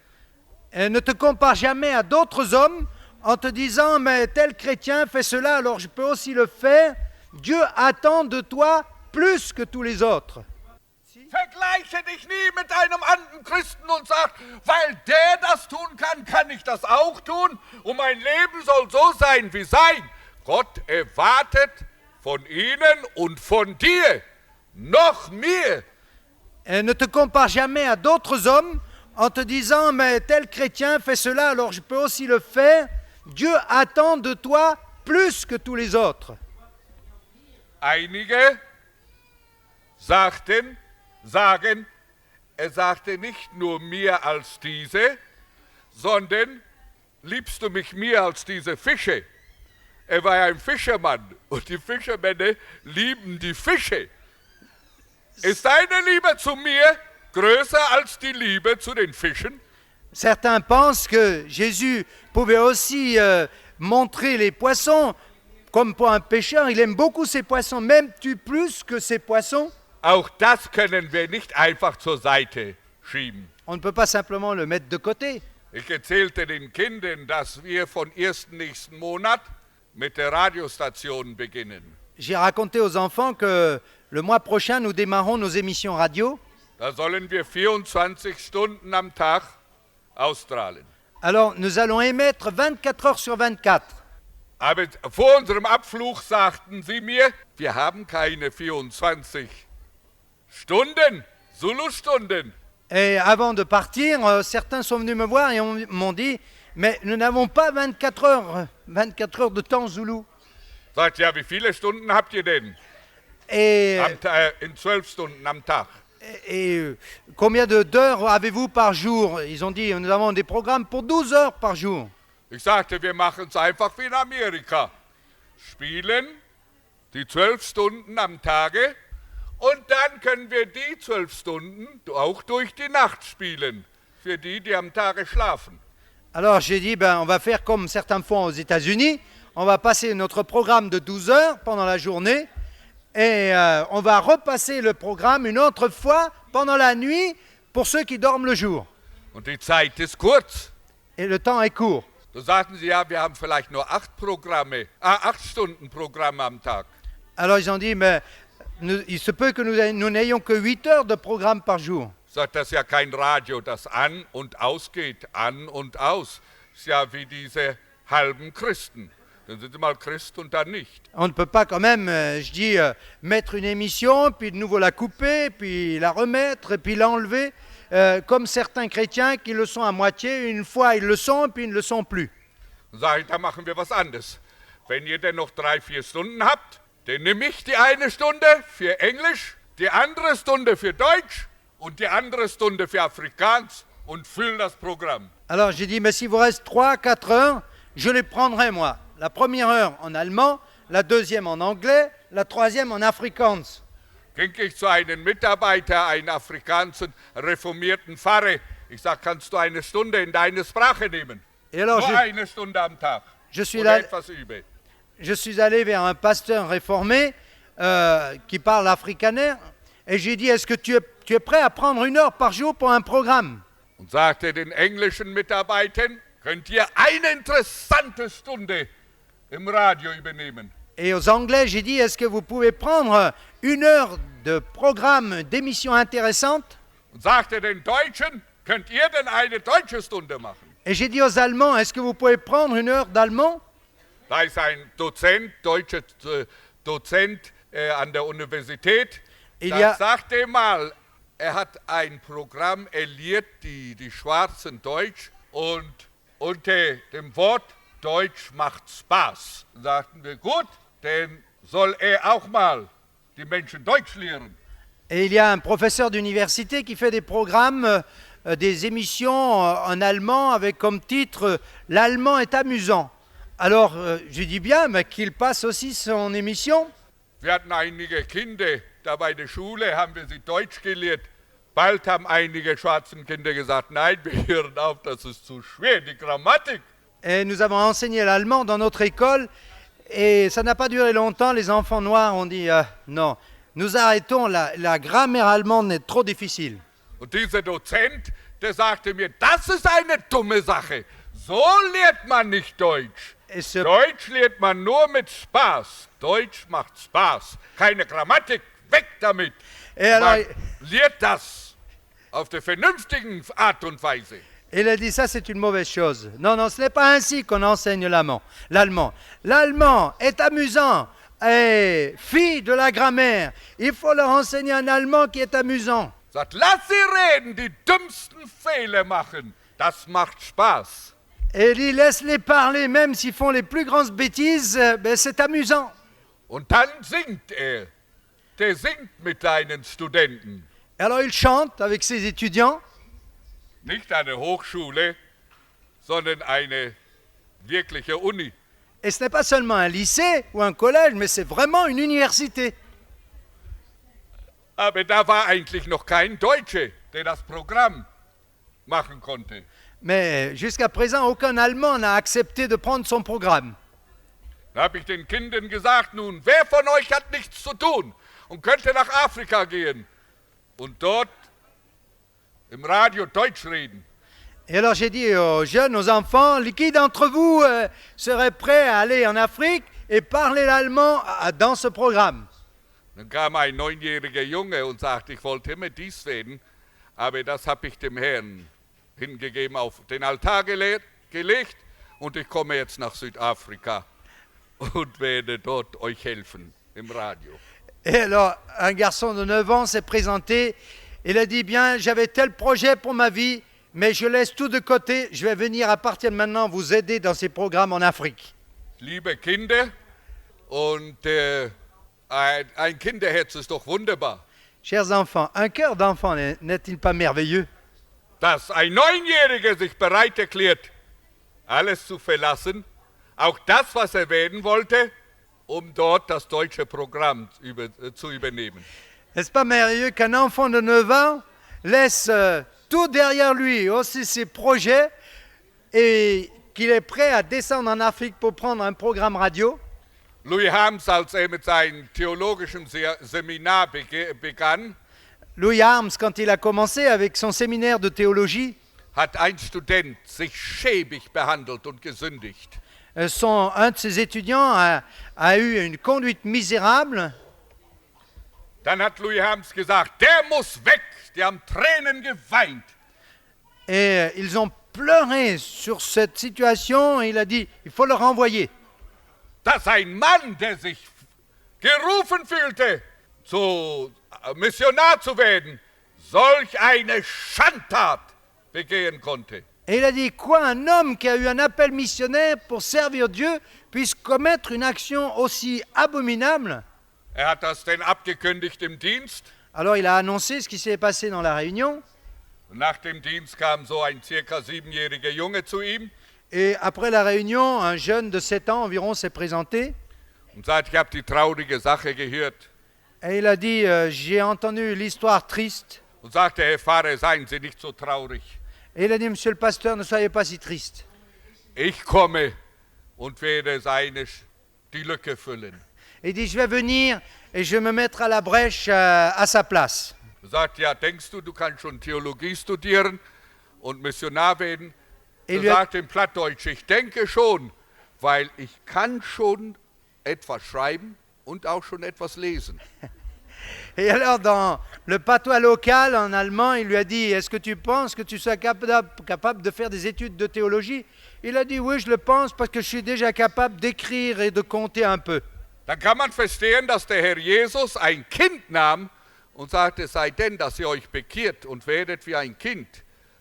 Ne te compare jamais à d'autres hommes en te disant, mais tel chrétien fait cela, alors je peux aussi le faire. Dieu attend de toi plus que tous les autres. Vergleiche dich nie mit einem anderen Christen und sag, weil der das tun kann, kann ich das auch tun. Und mein Leben soll so sein wie sein. Gott erwartet von ihnen und von dir noch mehr. Ne te compare jamais à d'autres hommes en te disant, mais tel chrétien fait cela, alors je peux aussi le faire. Dieu attend de toi plus que tous les autres. Einige sagen, er sagte nicht nur mehr als diese, sondern liebst du mich mehr als diese Fische? Er war ein Fischermann und die Fischermänner lieben die Fische. Ist deine Liebe zu mir größer als die Liebe zu den Fischen? Certains pensent que Jésus pouvait aussi montrer les poissons. Comme pour un pêcheur, il aime beaucoup ses poissons. M'aimes-tu plus que ces poissons? Auch das können wir nicht einfach zur Seite schieben. On ne peut pas simplement le mettre de côté. Ich erzählte den Kindern, dass wir von nächsten Monat mit der Radiostation beginnen. J'ai raconté aux enfants que le mois prochain, nous démarrons nos émissions radio. Da sollen wir 24 Stunden am Tag ausstrahlen. Alors, nous allons émettre 24 heures sur 24. Aber vor unserem Abflug sagten sie mir, wir haben keine 24 Stunden, Zulu-Stunden. Et avant de partir, certains sont venus me voir et m'ont dit, mais nous n'avons pas 24 heures de temps zoulou. Sagt, ja, wie viele Stunden habt ihr denn? Et, in 12 Stunden am Tag. Et combien d'heures avez-vous par jour? Ils ont dit, nous avons des programmes pour 12 heures par jour. Ich sagte, wir machen es einfach wie in Amerika. Spielen die 12 Stunden am Tage und dann können wir die 12 Stunden auch durch die Nacht spielen, für die, die am Tage schlafen. Alors j'ai dit, on va faire comme certains font aux États-Unis. On va passer notre programme de 12 heures pendant la journée et on va repasser le programme une autre fois pendant la nuit pour ceux qui dorment le jour. Und die Zeit ist kurz. Et le temps est court. So sagten sie, ja, wir haben vielleicht nur 8 Stunden Programme am Tag. Alors ils ont dit, mais il se peut que nous n'ayons que 8 heures de programme par jour. Sagt, das ist ja kein Radio, das an und ausgeht, an und aus. Das ist ja wie diese halben Christen. Dann sind sie mal Christ und dann nicht. On ne peut pas quand même, je dis, mettre une émission, puis de nouveau la couper, puis la remettre, et puis l'enlever, comme certains chrétiens qui le sont à moitié. Une fois ils le sont, puis ils ne le sont plus. Dann sage ich, da machen wir was anderes. Wenn ihr denn noch 3-4 Stunden habt, dann nehme ich die eine Stunde für Englisch, die andere Stunde für Deutsch und die andere Stunde für Afrikaans und fülle das Programm. Alors j'ai dit, mais s'il vous reste 3-4 heures, je les prendrai moi. La première heure en allemand, la deuxième en anglais, la troisième en afrikaans. Ging ich zu einem Mitarbeiter, einen afrikanischen reformierten Pfarrer. Ich sage, kannst du eine Stunde in deine Sprache nehmen? Et alors Nur eine Stunde am Tag. Je suis allé vers un pasteur réformé qui parle afrikaner et j'ai dit, est-ce que tu es prêt à prendre 1 heure par jour pour un programme? Und sagte den englischen Mitarbeitern, könnt ihr eine interessante Stunde im Radio übernehmen? Et aux Anglais, j'ai dit, est-ce que vous pouvez prendre 1 heure de programme, d'émission intéressante? Und sagte den Deutschen, könnt ihr denn eine deutsche Stunde machen? Et j'ai dit aux Allemands, est-ce que vous pouvez prendre 1 heure d'allemand? Da ist ein Dozent, deutscher Dozent an der Universität. Dann sagte mal, er hat ein Programm, er lehrt die Schwarzen Deutsch und unter dem Wort Deutsch macht Spaß. Sagten wir, gut, dann soll er auch mal die Menschen Deutsch lehren. Et il y a un professeur d'université qui fait des programmes, des émissions en allemand avec comme titre « L'allemand est amusant ». Alors, je dis bien, mais qu'il passe aussi son émission. Wir hatten einige Kinder, da bei der Schule haben wir sie Deutsch gelehrt. Bald haben einige schwarzen Kinder gesagt, nein, wir hören auf, das ist zu schwer, die Grammatik. Et nous avons enseigné l'allemand dans notre école et ça n'a pas duré longtemps. Les enfants noirs ont dit non, nous arrêtons, la grammaire allemande est trop difficile. Und dieser Dozent, der sagte mir, das ist eine dumme Sache. So lernt man nicht Deutsch. Et ce, Deutsch lernt man nur mit Spaß. Deutsch macht Spaß. Keine Grammatik, weg damit. et alors, Man lehrt das auf der vernünftigen Art und Weise. il a dit ça c'est une mauvaise chose. Non, non, ce n'est pas ainsi qu'on enseigne l'allemand. L'allemand est amusant et fille de la grammaire. Il faut leur enseigner un allemand qui est amusant. Sagt, lass sie reden, die dümmsten Fehler machen. Das macht Spaß. Et il dit laisse-les parler même s'ils font les plus grandes bêtises, ben, c'est amusant. Und dann singt er. Der singt mit seinen Studenten. Alors il chante avec ses étudiants. Nicht eine Hochschule, sondern eine wirkliche Uni. Et ce n'est pas seulement un lycée ou un collège, mais c'est vraiment une université. Aber da war eigentlich noch kein Deutscher, der das Programm machen konnte. Mais jusqu'à présent, aucun Allemand n'a accepté de prendre son programme. Da habe ich den Kindern gesagt, nun, wer von euch hat nichts zu tun und könnte nach Afrika gehen und dort im Radio Deutsch reden? Et alors j'ai dit aux jeunes, aux enfants, qui d'entre vous serait prêt à aller en Afrique et parler l'allemand dans ce programme? Dann kam ein 9-jähriger Junge und sagte, ich wollte immer dies werden, aber das habe ich dem Herrn hingegeben, auf den Altar gelegt und ich komme jetzt nach Südafrika und werde dort euch helfen im Radio. Et alors un garçon de 9 ans s'est présenté, il a dit, bien, j'avais tel projet pour ma vie, mais je laisse tout de côté, je vais venir à partir de maintenant vous aider dans ces programmes en Afrique. Liebe Kinder, und ein Kinderherz ist doch wunderbar. Chers enfants, un cœur d'enfant n'est-il pas merveilleux? Dass ein 9-Jähriger sich bereit erklärt, alles zu verlassen, auch das, was er werden wollte, um dort das deutsche Programm zu übernehmen. N'est-ce pas merveilleux qu'un enfant de 9 ans laisse tout derrière lui, aussi ses projets, et qu'il est prêt à descendre en Afrique pour prendre un programme radio? Louis Harms, als mit seinem theologischen Seminar begann, Louis Harms, quand il a commencé avec son séminaire de théologie, hat ein Student sich schäbig behandelt und gesündigt. Un de ses étudiants a eu une conduite misérable. Dann hat Louis Harms gesagt, der muss weg. Die haben Tränen geweint. Et ils ont pleuré sur cette situation et il a dit, il faut le renvoyer. Dass ein Mann, der sich gerufen fühlte, zu Missionar zu werden, solch eine Schandtat begehen konnte. Et il a dit, quoi, un homme qui a eu un appel missionnaire pour servir Dieu puisse commettre une action aussi abominable? Hat das denn abgekündigt im Dienst? Alors il a annoncé ce qui s'est passé dans la réunion. Nach dem Dienst kam so ein circa 7-jähriger Junge zu ihm. Et après la réunion, un jeune de 7 ans environ s'est présenté. Und sagt, ich habe die traurige Sache gehört. Et il a dit, j'ai entendu l'histoire triste. Und sagte, Herr Pfarrer, seien Sie nicht so traurig. Et il a dit, monsieur le pasteur, ne soyez pas si triste. Ich komme und werde die Lücke füllen. Il dit, je vais venir et je vais me mettre à la brèche à sa place. Sagt, ja, denkst du kannst schon Theologie studieren und Missionar werden? Er a... sagt in Plattdeutsch, ich denke schon, weil ich kann schon etwas schreiben und auch schon etwas lesen. Et alors, dans le patois local, en allemand, il lui a dit, est-ce que tu penses que tu seras capable de faire des études de théologie? Il a dit, oui, je le pense, parce que je suis déjà capable d'écrire et de compter un peu. Dann kann man verstehen, dass der Herr Jesus ein Kind nahm und sagte, sei denn, dass ihr euch bekehrt und werdet wie ein Kind,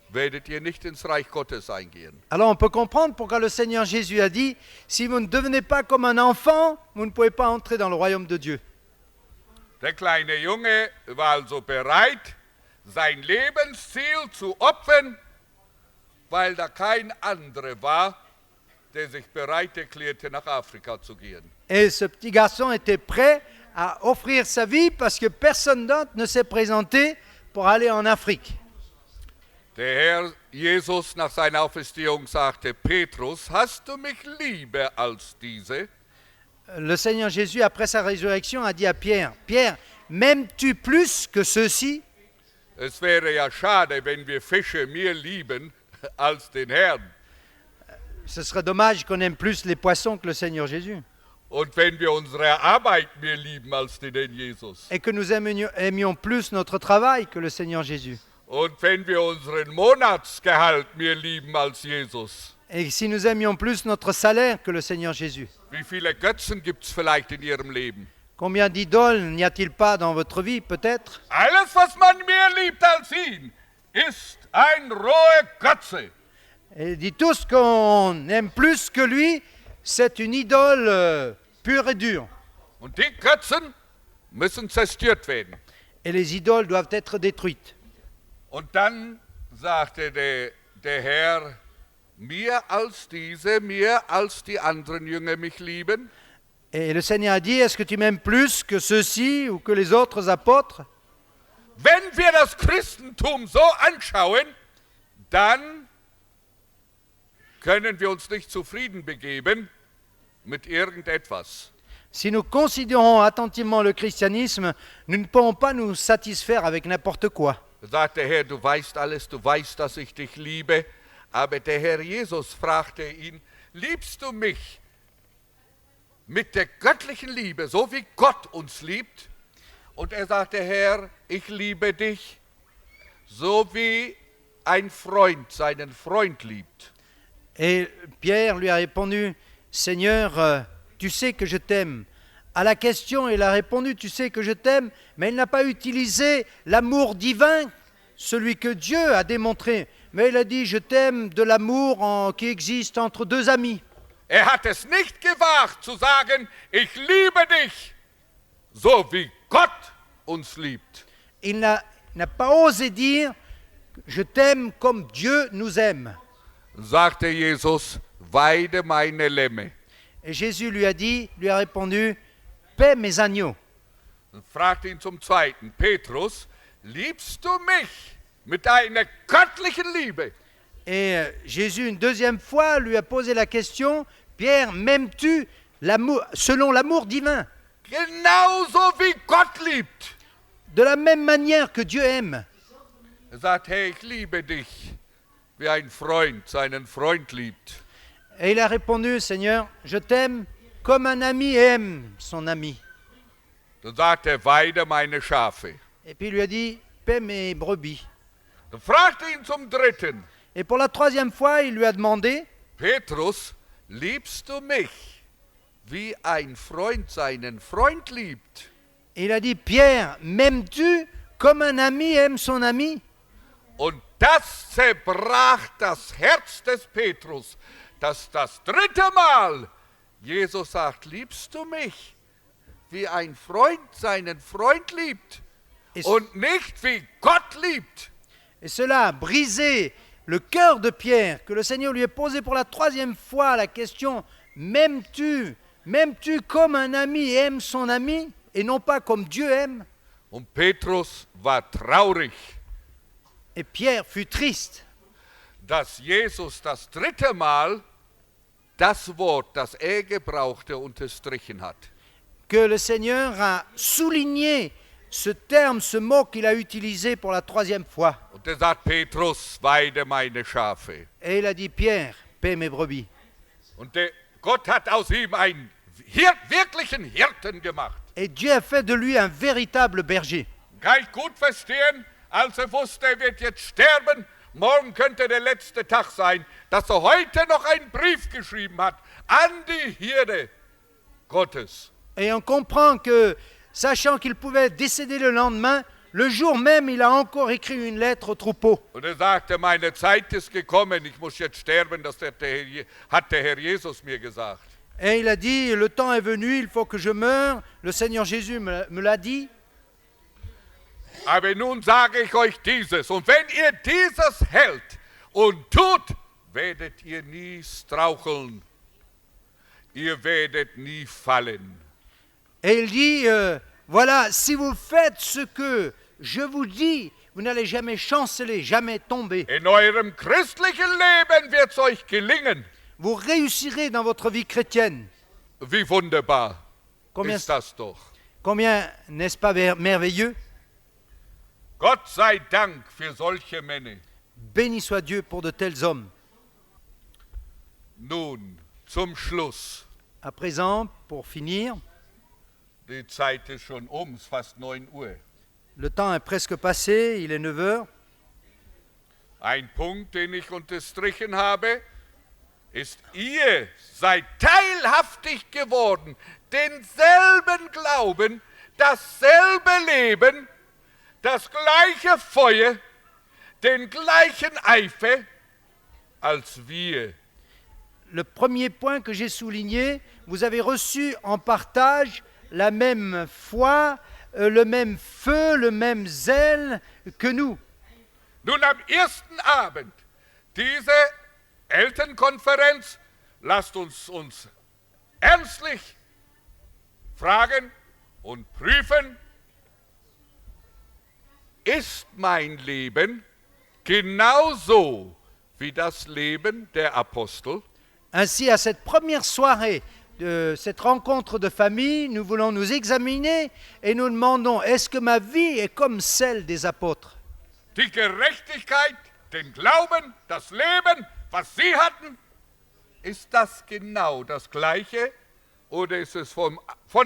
werdet ihr nicht ins Reich Gottes eingehen. Alors on peut comprendre pourquoi le Seigneur Jésus a dit, si vous ne devenez pas comme un enfant, vous ne pouvez pas entrer dans le royaume de Dieu. Der kleine Junge war also bereit, sein Lebensziel zu opfern, weil da kein anderer war, der sich bereit erklärte, nach Afrika zu gehen. Et ce petit garçon était prêt à offrir sa vie parce que personne d'autre ne s'est présenté pour aller en Afrique. Der Herr Jesus nach seiner Auferstehung sagte, Petrus, hast du mich lieber als diese? Le Seigneur Jésus, après sa résurrection, a dit à Pierre, « Pierre, m'aimes-tu plus que ceux-ci » Es wäre ja schade, wenn wir Fische mehr lieben als den Herrn. Ce serait dommage qu'on aime plus les poissons que le Seigneur Jésus. Und wenn wir unsere Arbeit mehr lieben als den Herrn Jesus. Et que nous aimions plus notre travail que le Seigneur Jésus. Und wenn wir unseren Monatsgehalt mehr lieben als Jesus. Et si nous aimions plus notre salaire que le Seigneur Jésus. Wie viele Götzen gibt es vielleicht in Ihrem Leben? Combien d'idoles n'y a-t-il pas dans votre vie, peut-être? Alles, was man mehr liebt als ihn, ist ein roher Götze. Et il dit tout ce qu'on aime plus que lui, c'est une idole pure et dure. Und die Götzen müssen zerstört werden. Et les idoles doivent être détruites. Und dann sagte der Herr, mehr als diese, mehr als die anderen Jünger mich lieben. Et le Seigneur a dit, est-ce que tu m'aimes plus que ceux-ci ou que les autres apôtres? Wenn wir das Christentum so anschauen, dann können wir uns nicht zufrieden begeben mit irgendetwas. Si nous considérons attentivement le christianisme, nous ne pourrons pas nous satisfaire avec n'importe quoi. Da sagt der Herr, du weißt alles, du weißt, dass ich dich liebe. Aber der Herr Jesus fragte ihn, liebst du mich mit der göttlichen Liebe, so wie Gott uns liebt? Und er sagte, Herr, ich liebe dich, so wie ein Freund seinen Freund liebt. Et Pierre lui a répondu, Seigneur, tu sais que je t'aime. À la question, il a répondu, tu sais que je t'aime, mais il n'a pas utilisé l'amour divin, celui que Dieu a démontré. Mais il a dit, je t'aime de l'amour qui existe entre deux amis. Er hat es nicht gewagt zu sagen, ich liebe dich, so wie Gott uns liebt. Il n'a pas osé dire, je t'aime comme Dieu nous aime. Sagte Jesus, weide meine Lämme. Et Jésus lui a répondu, paie mes agneaux. Und fragte ihn zum Zweiten, Petrus, liebst du mich mit einer göttlichen Liebe? Et Jésus, une deuxième fois, lui a posé la question, Pierre, m'aimes-tu selon l'amour divin? Genauso wie Gott liebt. De la même manière que Dieu aime. Er sagt, hey, ich liebe dich, wie ein Freund seinen Freund liebt. Et il a répondu, Seigneur, je t'aime comme un ami aime son ami. Dann sagt er, weide meine Schafe. Et puis il lui a dit, paie mes brebis. Dann fragte ihn zum Dritten, Et pour la troisième fois, il lui a demandé, Petrus, liebst du mich, wie ein Freund seinen Freund liebt? et il a dit, Pierre, m'aimes-tu comme un ami aime son ami? Und das zerbrach das Herz des Petrus, dass das dritte Mal Jesus sagt, liebst du mich, wie ein Freund seinen Freund liebt und nicht wie Gott liebt. Et cela a brisé le cœur de Pierre, que le Seigneur lui ait posé pour la troisième fois la question, m'aimes-tu comme un ami aime son ami, et non pas comme Dieu aime? Und Petrus war traurig, Et Pierre fut triste, dass Jesus das dritte Mal das Wort, das er gebrauchte, unterstrichen hat. que le Seigneur a souligné ce terme, ce mot qu'il a utilisé pour la troisième fois. Und er sagt, Petrus, weide meine Schafe. Et il a dit, Pierre, paie mes brebis. Und Gott hat aus ihm einen wirklichen Hirten gemacht. Et Dieu a fait de lui un véritable berger. Kann ich gut verstehen, als er wusste, er wird jetzt sterben, morgen könnte der letzte Tag sein, dass er heute noch einen Brief geschrieben hat an die Herde Gottes. Et on comprend que, sachant qu'il pouvait décéder le lendemain, le jour même, il a encore écrit une lettre au troupeau. Und er sagte, meine Zeit ist gekommen, ich muss jetzt sterben, das hat der Herr Jesus mir gesagt. Et il a dit, le temps est venu, il faut que je meure. Le Seigneur Jésus me l'a dit. Aber nun sage ich euch dieses, und wenn ihr dieses hält und tut, werdet ihr nie straucheln, ihr werdet nie fallen. Et il dit, voilà, si vous faites ce que je vous dis, vous n'allez jamais chanceler, jamais tomber. In eurem christlichen Leben wird es euch gelingen. Vous réussirez dans votre vie chrétienne. Wie wunderbar Combien, ist das doch. combien n'est-ce pas merveilleux? Gott sei Dank für solche Männer. Béni soit Dieu pour de tels hommes. Nun, zum Schluss. À présent, pour finir, Die Zeit ist schon es ist fast 9 Uhr. le temps est presque passé, il est 9 heures. Ein Punkt, den ich unterstrichen habe, ist, ihr seid teilhaftig geworden, denselben Glauben, dasselbe Leben, das gleiche Feuer, den gleichen Eifer als wir. Le premier point que j'ai souligné, vous avez reçu en partage la même foi, le même feu, le même zèle que nous. Nun am ersten Abend diese Elternkonferenz, lasst uns ernstlich fragen und prüfen, ist mein Leben genauso wie das Leben der Apostel? Ainsi, à cette première soirée de cette rencontre de famille, nous voulons nous examiner et nous demandons, est-ce que ma vie est comme celle des apôtres? Die Gerechtigkeit, den Glauben, das Leben, was sie hatten, ist das genau das Gleiche oder ist es von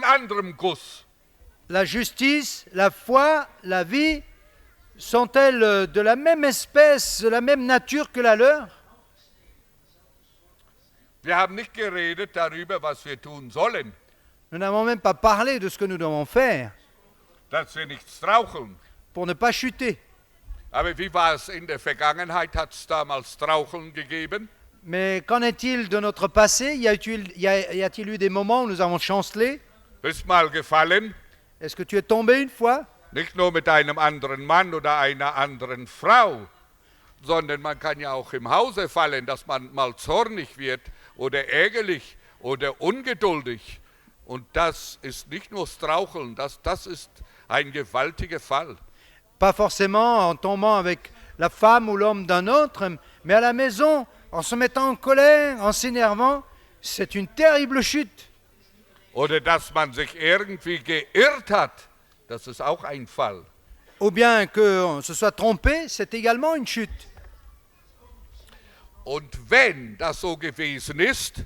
anderem Guss? La justice, la foi, la vie, sont-elles de la même espèce, de la même nature que la leur? Wir haben nicht geredet darüber, was wir tun sollen, Nous n'avons même pas parlé de ce que nous devons faire dass wir nicht straucheln. pour ne pas chuter. Aber wie war es in der Vergangenheit? Hat es damals Straucheln gegeben? Mais qu'en est-il de notre passé? Y a-t-il eu des moments où nous avons chancelé? Bist mal gefallen? Est-ce que tu es tombé une fois? Nicht nur mit einem anderen Mann oder einer anderen Frau, sondern man kann ja auch im Hause fallen, dass man mal zornig wird oder ärgerlich oder ungeduldig. Und das ist nicht nur Straucheln, das ist ein gewaltiger Fall. Pas forcément en tombant avec la femme ou l'homme d'un autre, mais à la maison, en se mettant en colère, en s'énervant, c'est une terrible chute. Oder dass man sich irgendwie geirrt hat, das ist auch ein Fall. Ou bien qu'on se soit trompé, c'est également une chute. Und wenn das so gewesen ist,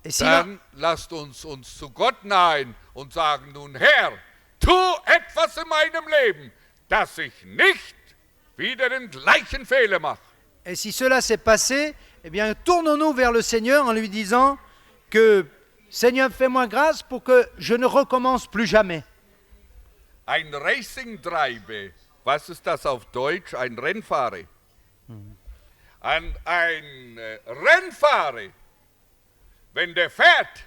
Et si dann lasst uns zu Gott nahen und sagen, nun Herr, tu etwas in meinem Leben, dass ich nicht wieder den gleichen Fehler mache. Et si cela s'est passé, eh bien, tournons-nous vers le Seigneur en lui disant que Seigneur, fais-moi grâce pour que je ne recommence plus jamais. Ein Racing-Treiber, was ist das auf Deutsch? Ein Rennfahrer. Ein Rennfahrer, wenn der fährt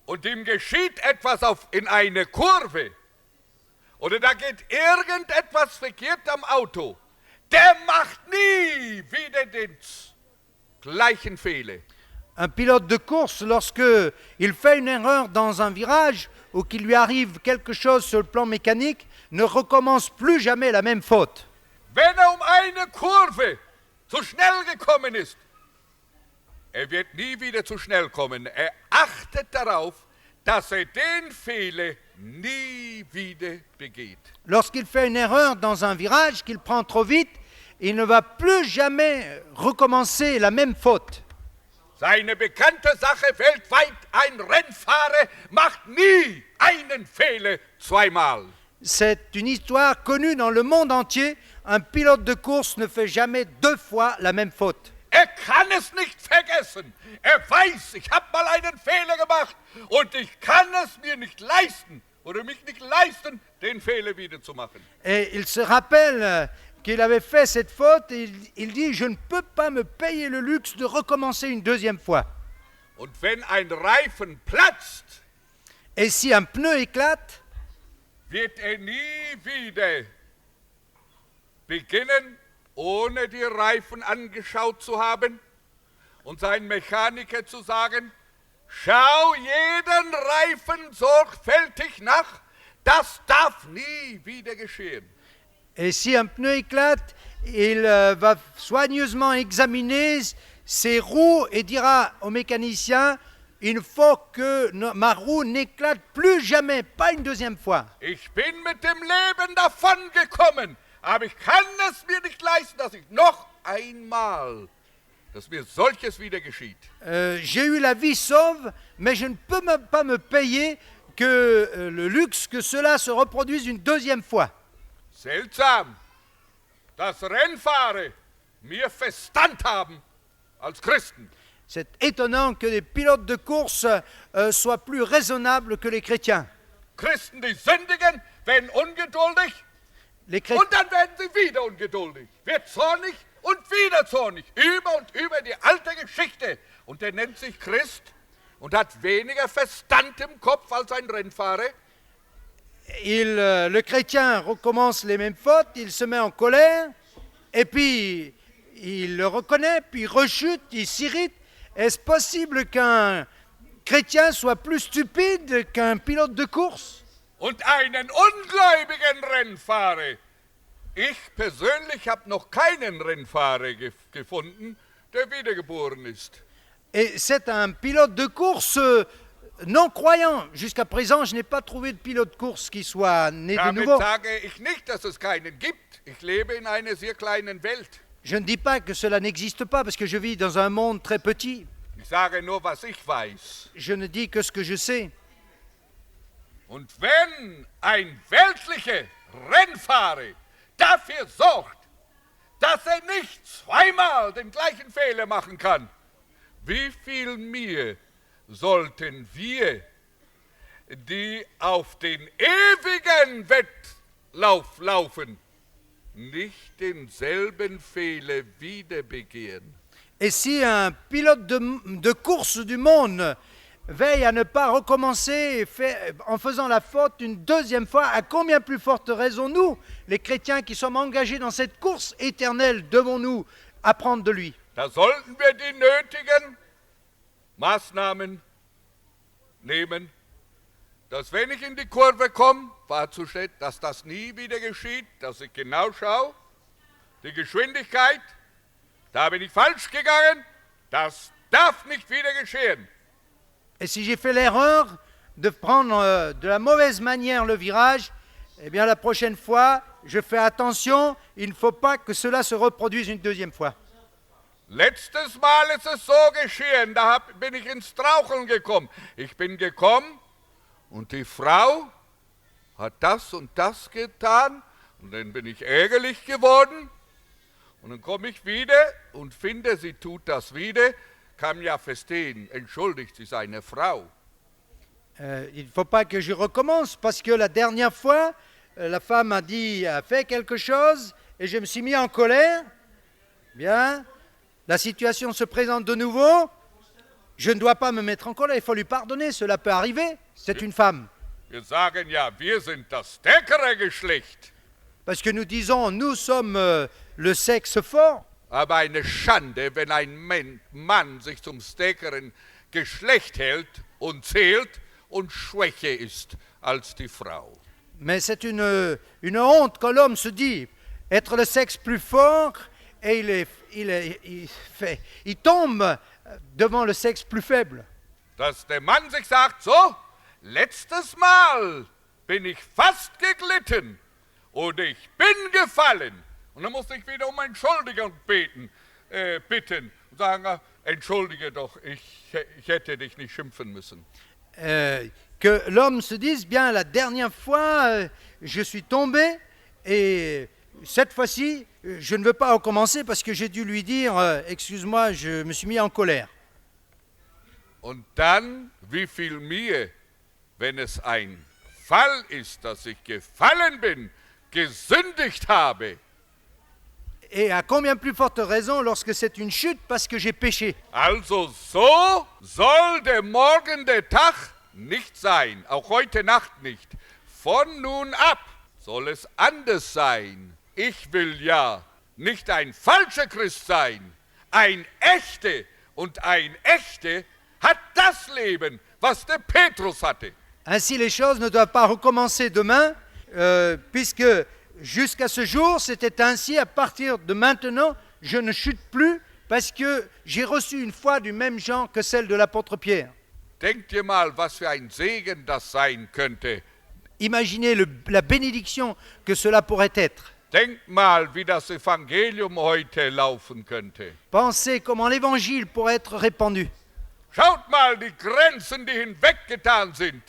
und ihm geschieht etwas in eine Kurve oder da geht irgendetwas verkehrt am Auto, der macht nie wieder den gleichen Fehler. Un pilote de course, lorsque il fait une erreur dans un virage ou qu'il lui arrive quelque chose sur le plan mécanique, ne recommence plus jamais la même faute. Wenn eine Kurve zu schnell gekommen ist, wird nie wieder zu schnell kommen. Er achtet darauf, dass den Fehler nie wieder begeht. Lorsqu'il fait une erreur dans un virage, qu'il prend trop vite, il ne va plus jamais recommencer la même faute. Seine bekannte Sache weltweit, ein Rennfahrer macht nie einen Fehler zweimal. C'est une histoire connue dans le monde entier. Un pilote de course ne fait jamais deux fois la même faute. Er kann es nicht vergessen. Er weiß, ich habe mal einen Fehler gemacht und ich kann es mir nicht leisten oder mich nicht leisten, den Fehler wieder zu machen. Et il se rappelle qu'il avait fait cette faute et il dit « Je ne peux pas me payer le luxe de recommencer une deuxième fois. Und wenn ein Reifen platzt, » Et si un pneu éclate, wird nie wieder beginnen, ohne die Reifen angeschaut zu haben und seinem Mechaniker zu sagen, Schau jeden Reifen sorgfältig nach, das darf nie wieder geschehen. Et si un pneu éclate, il va soigneusement examiner ses roues et dira au mécanicien, il faut que ma roue n'éclate plus jamais, pas une deuxième fois. Ich bin mit dem Leben davongekommen, aber ich kann es mir nicht leisten, dass ich noch einmal, dass mir solches wieder geschieht. J'ai eu la vie sauve, mais je ne peux même pas me payer que le luxe que cela se reproduise une deuxième fois. Seltsam, dass Rennfahrer mehr Verstand haben als Christen. C'est étonnant que les pilotes de course soient plus raisonnables que les chrétiens. Christen, die sündigen, werden ungeduldig Les, und dann werden sie wieder ungeduldig, wird zornig und wieder zornig, über und über die alte Geschichte. Und der nennt sich Christ und hat weniger Verstand im Kopf als ein Rennfahrer. Le chrétien recommence les mêmes fautes, il se met en colère, et puis il le reconnaît, puis il rechute, il s'irrite. Est-ce possible qu'un chrétien soit plus stupide qu'un pilote de course? Und einen ungläubigen Rennfahrer. Ich persönlich habe noch keinen Rennfahrer gefunden, der wiedergeboren ist. Et c'est un pilote de course non croyant. Jusqu'à présent, je n'ai pas trouvé de pilote de course qui soit né de Damit nouveau. sage ich nicht, dass es keinen gibt. Ich lebe in einer sehr kleinen Welt. Je ne dis pas que cela n'existe pas parce que je vis dans un monde très petit. Ich sage nur, was ich weiß. Je ne dis que ce que je sais. Und wenn ein weltlicher Rennfahrer dafür sorgt, dass er nicht zweimal den gleichen Fehler machen kann, wie viel mehr sollten wir, die auf den ewigen Wettlauf laufen, nicht denselben Fehler wieder begehen? Et si un pilote de course du monde veille à ne pas recommencer en faisant la faute une deuxième fois, à combien plus forte raison nous, les chrétiens qui sommes engagés dans cette course éternelle, devons-nous apprendre de lui? Da sollten wir die nötigen Maßnahmen nehmen, dass wenn ich in die Kurve komme, Fahrzustand, dass das nie wieder geschieht, dass ich genau schaue, die Geschwindigkeit, da bin ich falsch gegangen, das darf nicht wieder geschehen. Et si j'ai fait l'erreur de prendre de la mauvaise manière le virage, eh bien la prochaine fois, je fais attention, il ne faut pas que cela se reproduise une deuxième fois. Letztes Mal ist es so geschehen, da bin ich ins Straucheln gekommen. Ich bin gekommen und die Frau hat das und das getan und dann bin ich ärgerlich geworden und dann komme ich wieder und finde, sie tut das wieder, kann ja verstehen, entschuldigt sie seine Frau. Il ne faut pas que je recommence parce que la dernière fois, la femme a fait quelque chose et je me suis mis en colère. Bien, la situation se présente de nouveau. Je ne dois pas me mettre en colère, il faut lui pardonner, cela peut arriver. C'est une femme. Wir sagen ja, wir sind das stärkere Geschlecht. Parce que nous disons, nous sommes le sexe fort. Aber eine Schande, wenn ein Mann sich zum stärkeren Geschlecht hält und zählt und schwächer ist als die Frau. Mais c'est une honte quand l'homme se dit être le sexe plus fort et il tombe devant le sexe plus faible. Dass der Mann sich sagt, so, letztes Mal bin ich fast geglitten und ich bin gefallen. Und dann musste ich wieder um Entschuldigung bitten und sagen, entschuldige doch, ich hätte dich nicht schimpfen müssen. Que l'homme se dise, bien la dernière fois, je suis tombé et cette fois-ci, je ne veux pas recommencer parce que j'ai dû lui dire, excuse-moi, je me suis mis en colère. Und dann, wie viel mehr, wenn es ein Fall ist, dass ich gefallen bin, gesündigt habe. Et à combien plus forte raison lorsque c'est une chute parce que j'ai péché. Also so soll der Morgen der Tag nicht sein, auch heute Nacht nicht. Von nun ab soll es anders sein. Ich will ja nicht ein falscher Christ sein, ein echter. Und ein echter hat das Leben, was der Petrus hatte. Ainsi, les choses ne doivent pas recommencer demain, puisque jusqu'à ce jour, c'était ainsi. À partir de maintenant, je ne chute plus parce que j'ai reçu une foi du même genre que celle de l'apôtre Pierre. Denkt ihr mal, was für ein Segen das sein könnte. Imaginez la bénédiction que cela pourrait être. Denkt mal, wie das Evangelium heute laufen könnte. Pensez comment l'évangile pourrait être répandu. Schaut mal die Grenzen, die hinweggetan sind.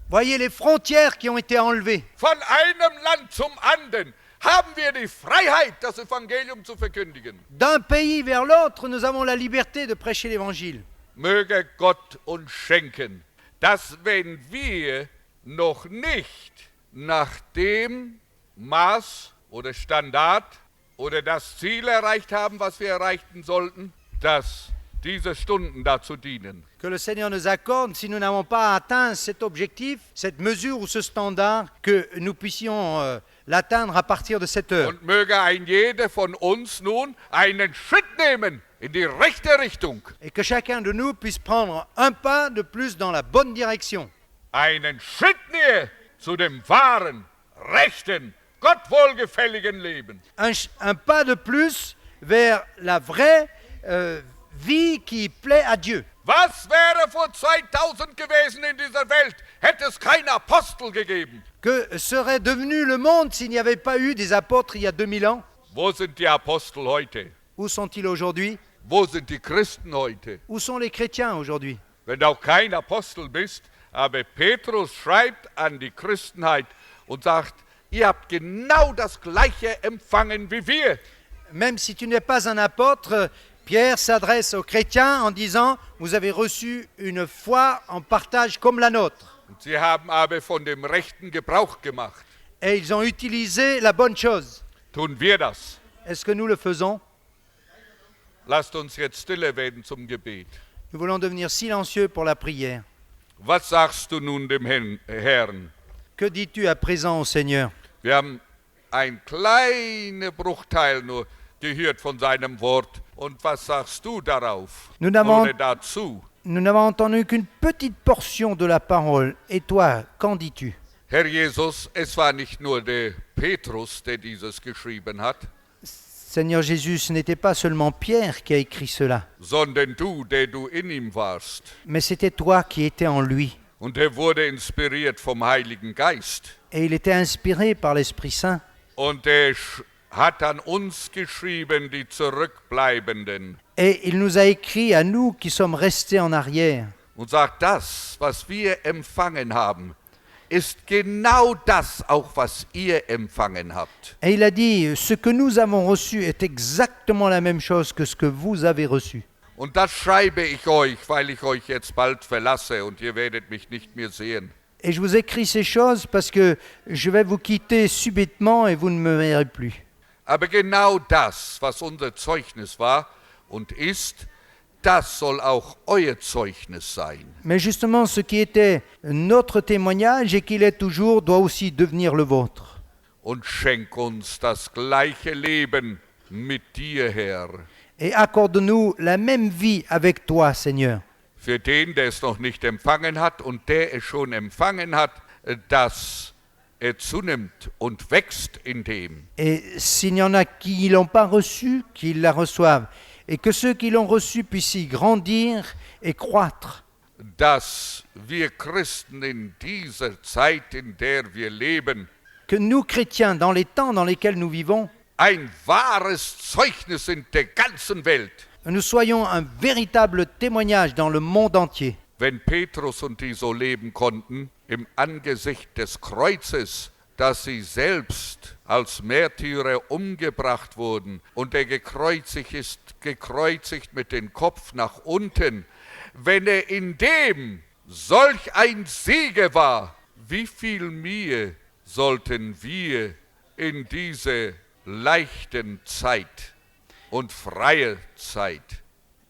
Voyez les frontières qui ont été enlevées. Von einem Land zum anderen haben wir die Freiheit, das Evangelium zu verkündigen. D'un pays vers l'autre, nous avons la liberté de prêcher l'évangile. Möge Gott uns schenken, dass wenn wir noch nicht nach dem Maß oder Standard oder das Ziel erreicht haben, was wir erreichen sollten, dass diese Stunden dazu dienen. Que le Seigneur nous accorde, si nous n'avons pas atteint cet objectif, cette mesure ou ce standard, que nous puissions l'atteindre à partir de cette heure. Und möge ein jeder von uns nun einen Schritt nehmen in die rechte Richtung. Et que chacun de nous puisse prendre un pas de plus dans la bonne direction. Einen Schritt näher zu dem wahren, rechten, Gott wohlgefälligen Leben. Un pas de plus vers la vraie vie qui plaît à Dieu. Was wäre vor 2000 gewesen in dieser Welt, hätte es keinen Apostel gegeben? Que serait devenu le monde s'il n'y avait pas eu des apôtres il y a 2000 ans? Wo sind die Apostel heute? Où sont-ils aujourd'hui? Wo sind die Christen heute? Où sont les chrétiens aujourd'hui? Wenn du auch kein Apostel bist, aber Petrus schreibt an die Christenheit und sagt, ihr habt genau das Gleiche empfangen wie wir. Même si tu n'es pas un apôtre, Pierre s'adresse aux chrétiens en disant, vous avez reçu une foi en partage comme la nôtre. Und sie haben aber von dem rechten Gebrauch gemacht. Et ils ont utilisé la bonne chose. Tun wir das? Est-ce que nous le faisons? Lasst uns jetzt stille werden zum Gebet. Nous voulons devenir silencieux pour la prière. Was sagst du nun dem Herrn? Que dis-tu à présent au Seigneur? Wir haben ein kleiner Bruchteil nur gehört von seinem Wort. Und was sagst du darauf? Nous n'avons Oder dazu? entendu qu'une petite portion de la parole. Et toi, qu'en dis-tu? Herr Jesus, es war nicht nur der Petrus, der dieses geschrieben hat, Seigneur Jésus, ce n'était pas seulement Pierre qui a écrit cela, sondern du, der du in ihm warst. mais c'était toi qui étais en lui. Und er wurde inspiriert vom Heiligen Geist. Et il était inspiré par l'Esprit Saint. Und er hat an uns geschrieben, die Zurückbleibenden. Et il nous a écrit à nous qui sommes restés en arrière. Und sagt, das, was wir empfangen haben, ist genau das auch, was ihr empfangen habt. Et il a dit, ce que nous avons reçu est exactement la même chose que ce que vous avez reçu. Und das schreibe ich euch, weil ich euch jetzt bald verlasse und ihr werdet mich nicht mehr sehen. Et je vous écris ces choses parce que je vais vous quitter subitement et vous ne me verrez plus. Aber genau das, was unser Zeugnis war und ist, das soll auch euer Zeugnis sein. Mais justement, ce qui était notre témoignage et qu'il est toujours doit aussi devenir le vôtre. Und schenk uns das gleiche Leben mit dir, Herr. Et accorde-nous la même vie avec toi, Seigneur. Für den, der es noch nicht empfangen hat und der es schon empfangen hat, dass er zunimmt und wächst in dem. Et s'il y en a qui ne l'ont pas reçu, qu'ils la reçoivent. Et que ceux qui l'ont reçu puissent y grandir et croître. Dass wir Christen in dieser Zeit, in der wir leben, Que nous, chrétiens, dans les temps dans lesquels nous vivons, ein wahres Zeugnis sind der ganzen Welt. nous soyons un véritable témoignage dans le monde entier. Wenn Petrus und die so leben konnten, im Angesicht des Kreuzes, dass sie selbst als Märtyrer umgebracht wurden und der gekreuzigt ist, gekreuzigt mit dem Kopf nach unten, wenn er in dem solch ein Sieger war, wie viel mehr sollten wir in diese leichten Zeit und freie Zeit.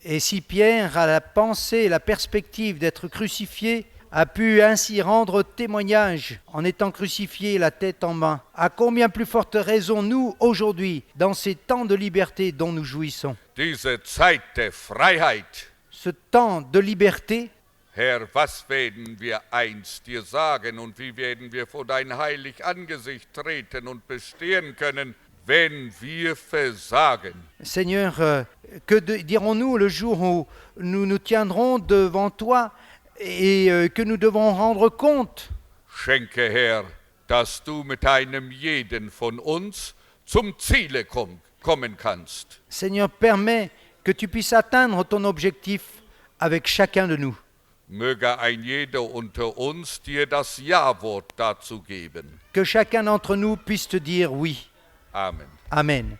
Et si Pierre a la pensée, la perspective d'être crucifié, a pu ainsi rendre témoignage en étant crucifié la tête en bas, à combien plus forte raison nous, aujourd'hui, dans ces temps de liberté dont nous jouissons. Diese Zeit der Freiheit, ce temps de liberté, Herr, was werden wir einst dir sagen und wie werden wir vor dein heilig Angesicht treten und bestehen können, wenn wir versagen? Seigneur, que dirons-nous le jour où nous nous tiendrons devant toi et que nous devons rendre compte? Schenke, Herr, dass du mit einem jeden von uns zum Ziele kommen kannst. Seigneur, permets que tu puisses atteindre ton objectif avec chacun de nous. Möge ein jeder unter uns dir das Ja-Wort dazu geben. Que chacun d'entre nous puisse te dire oui. Amen. Amen.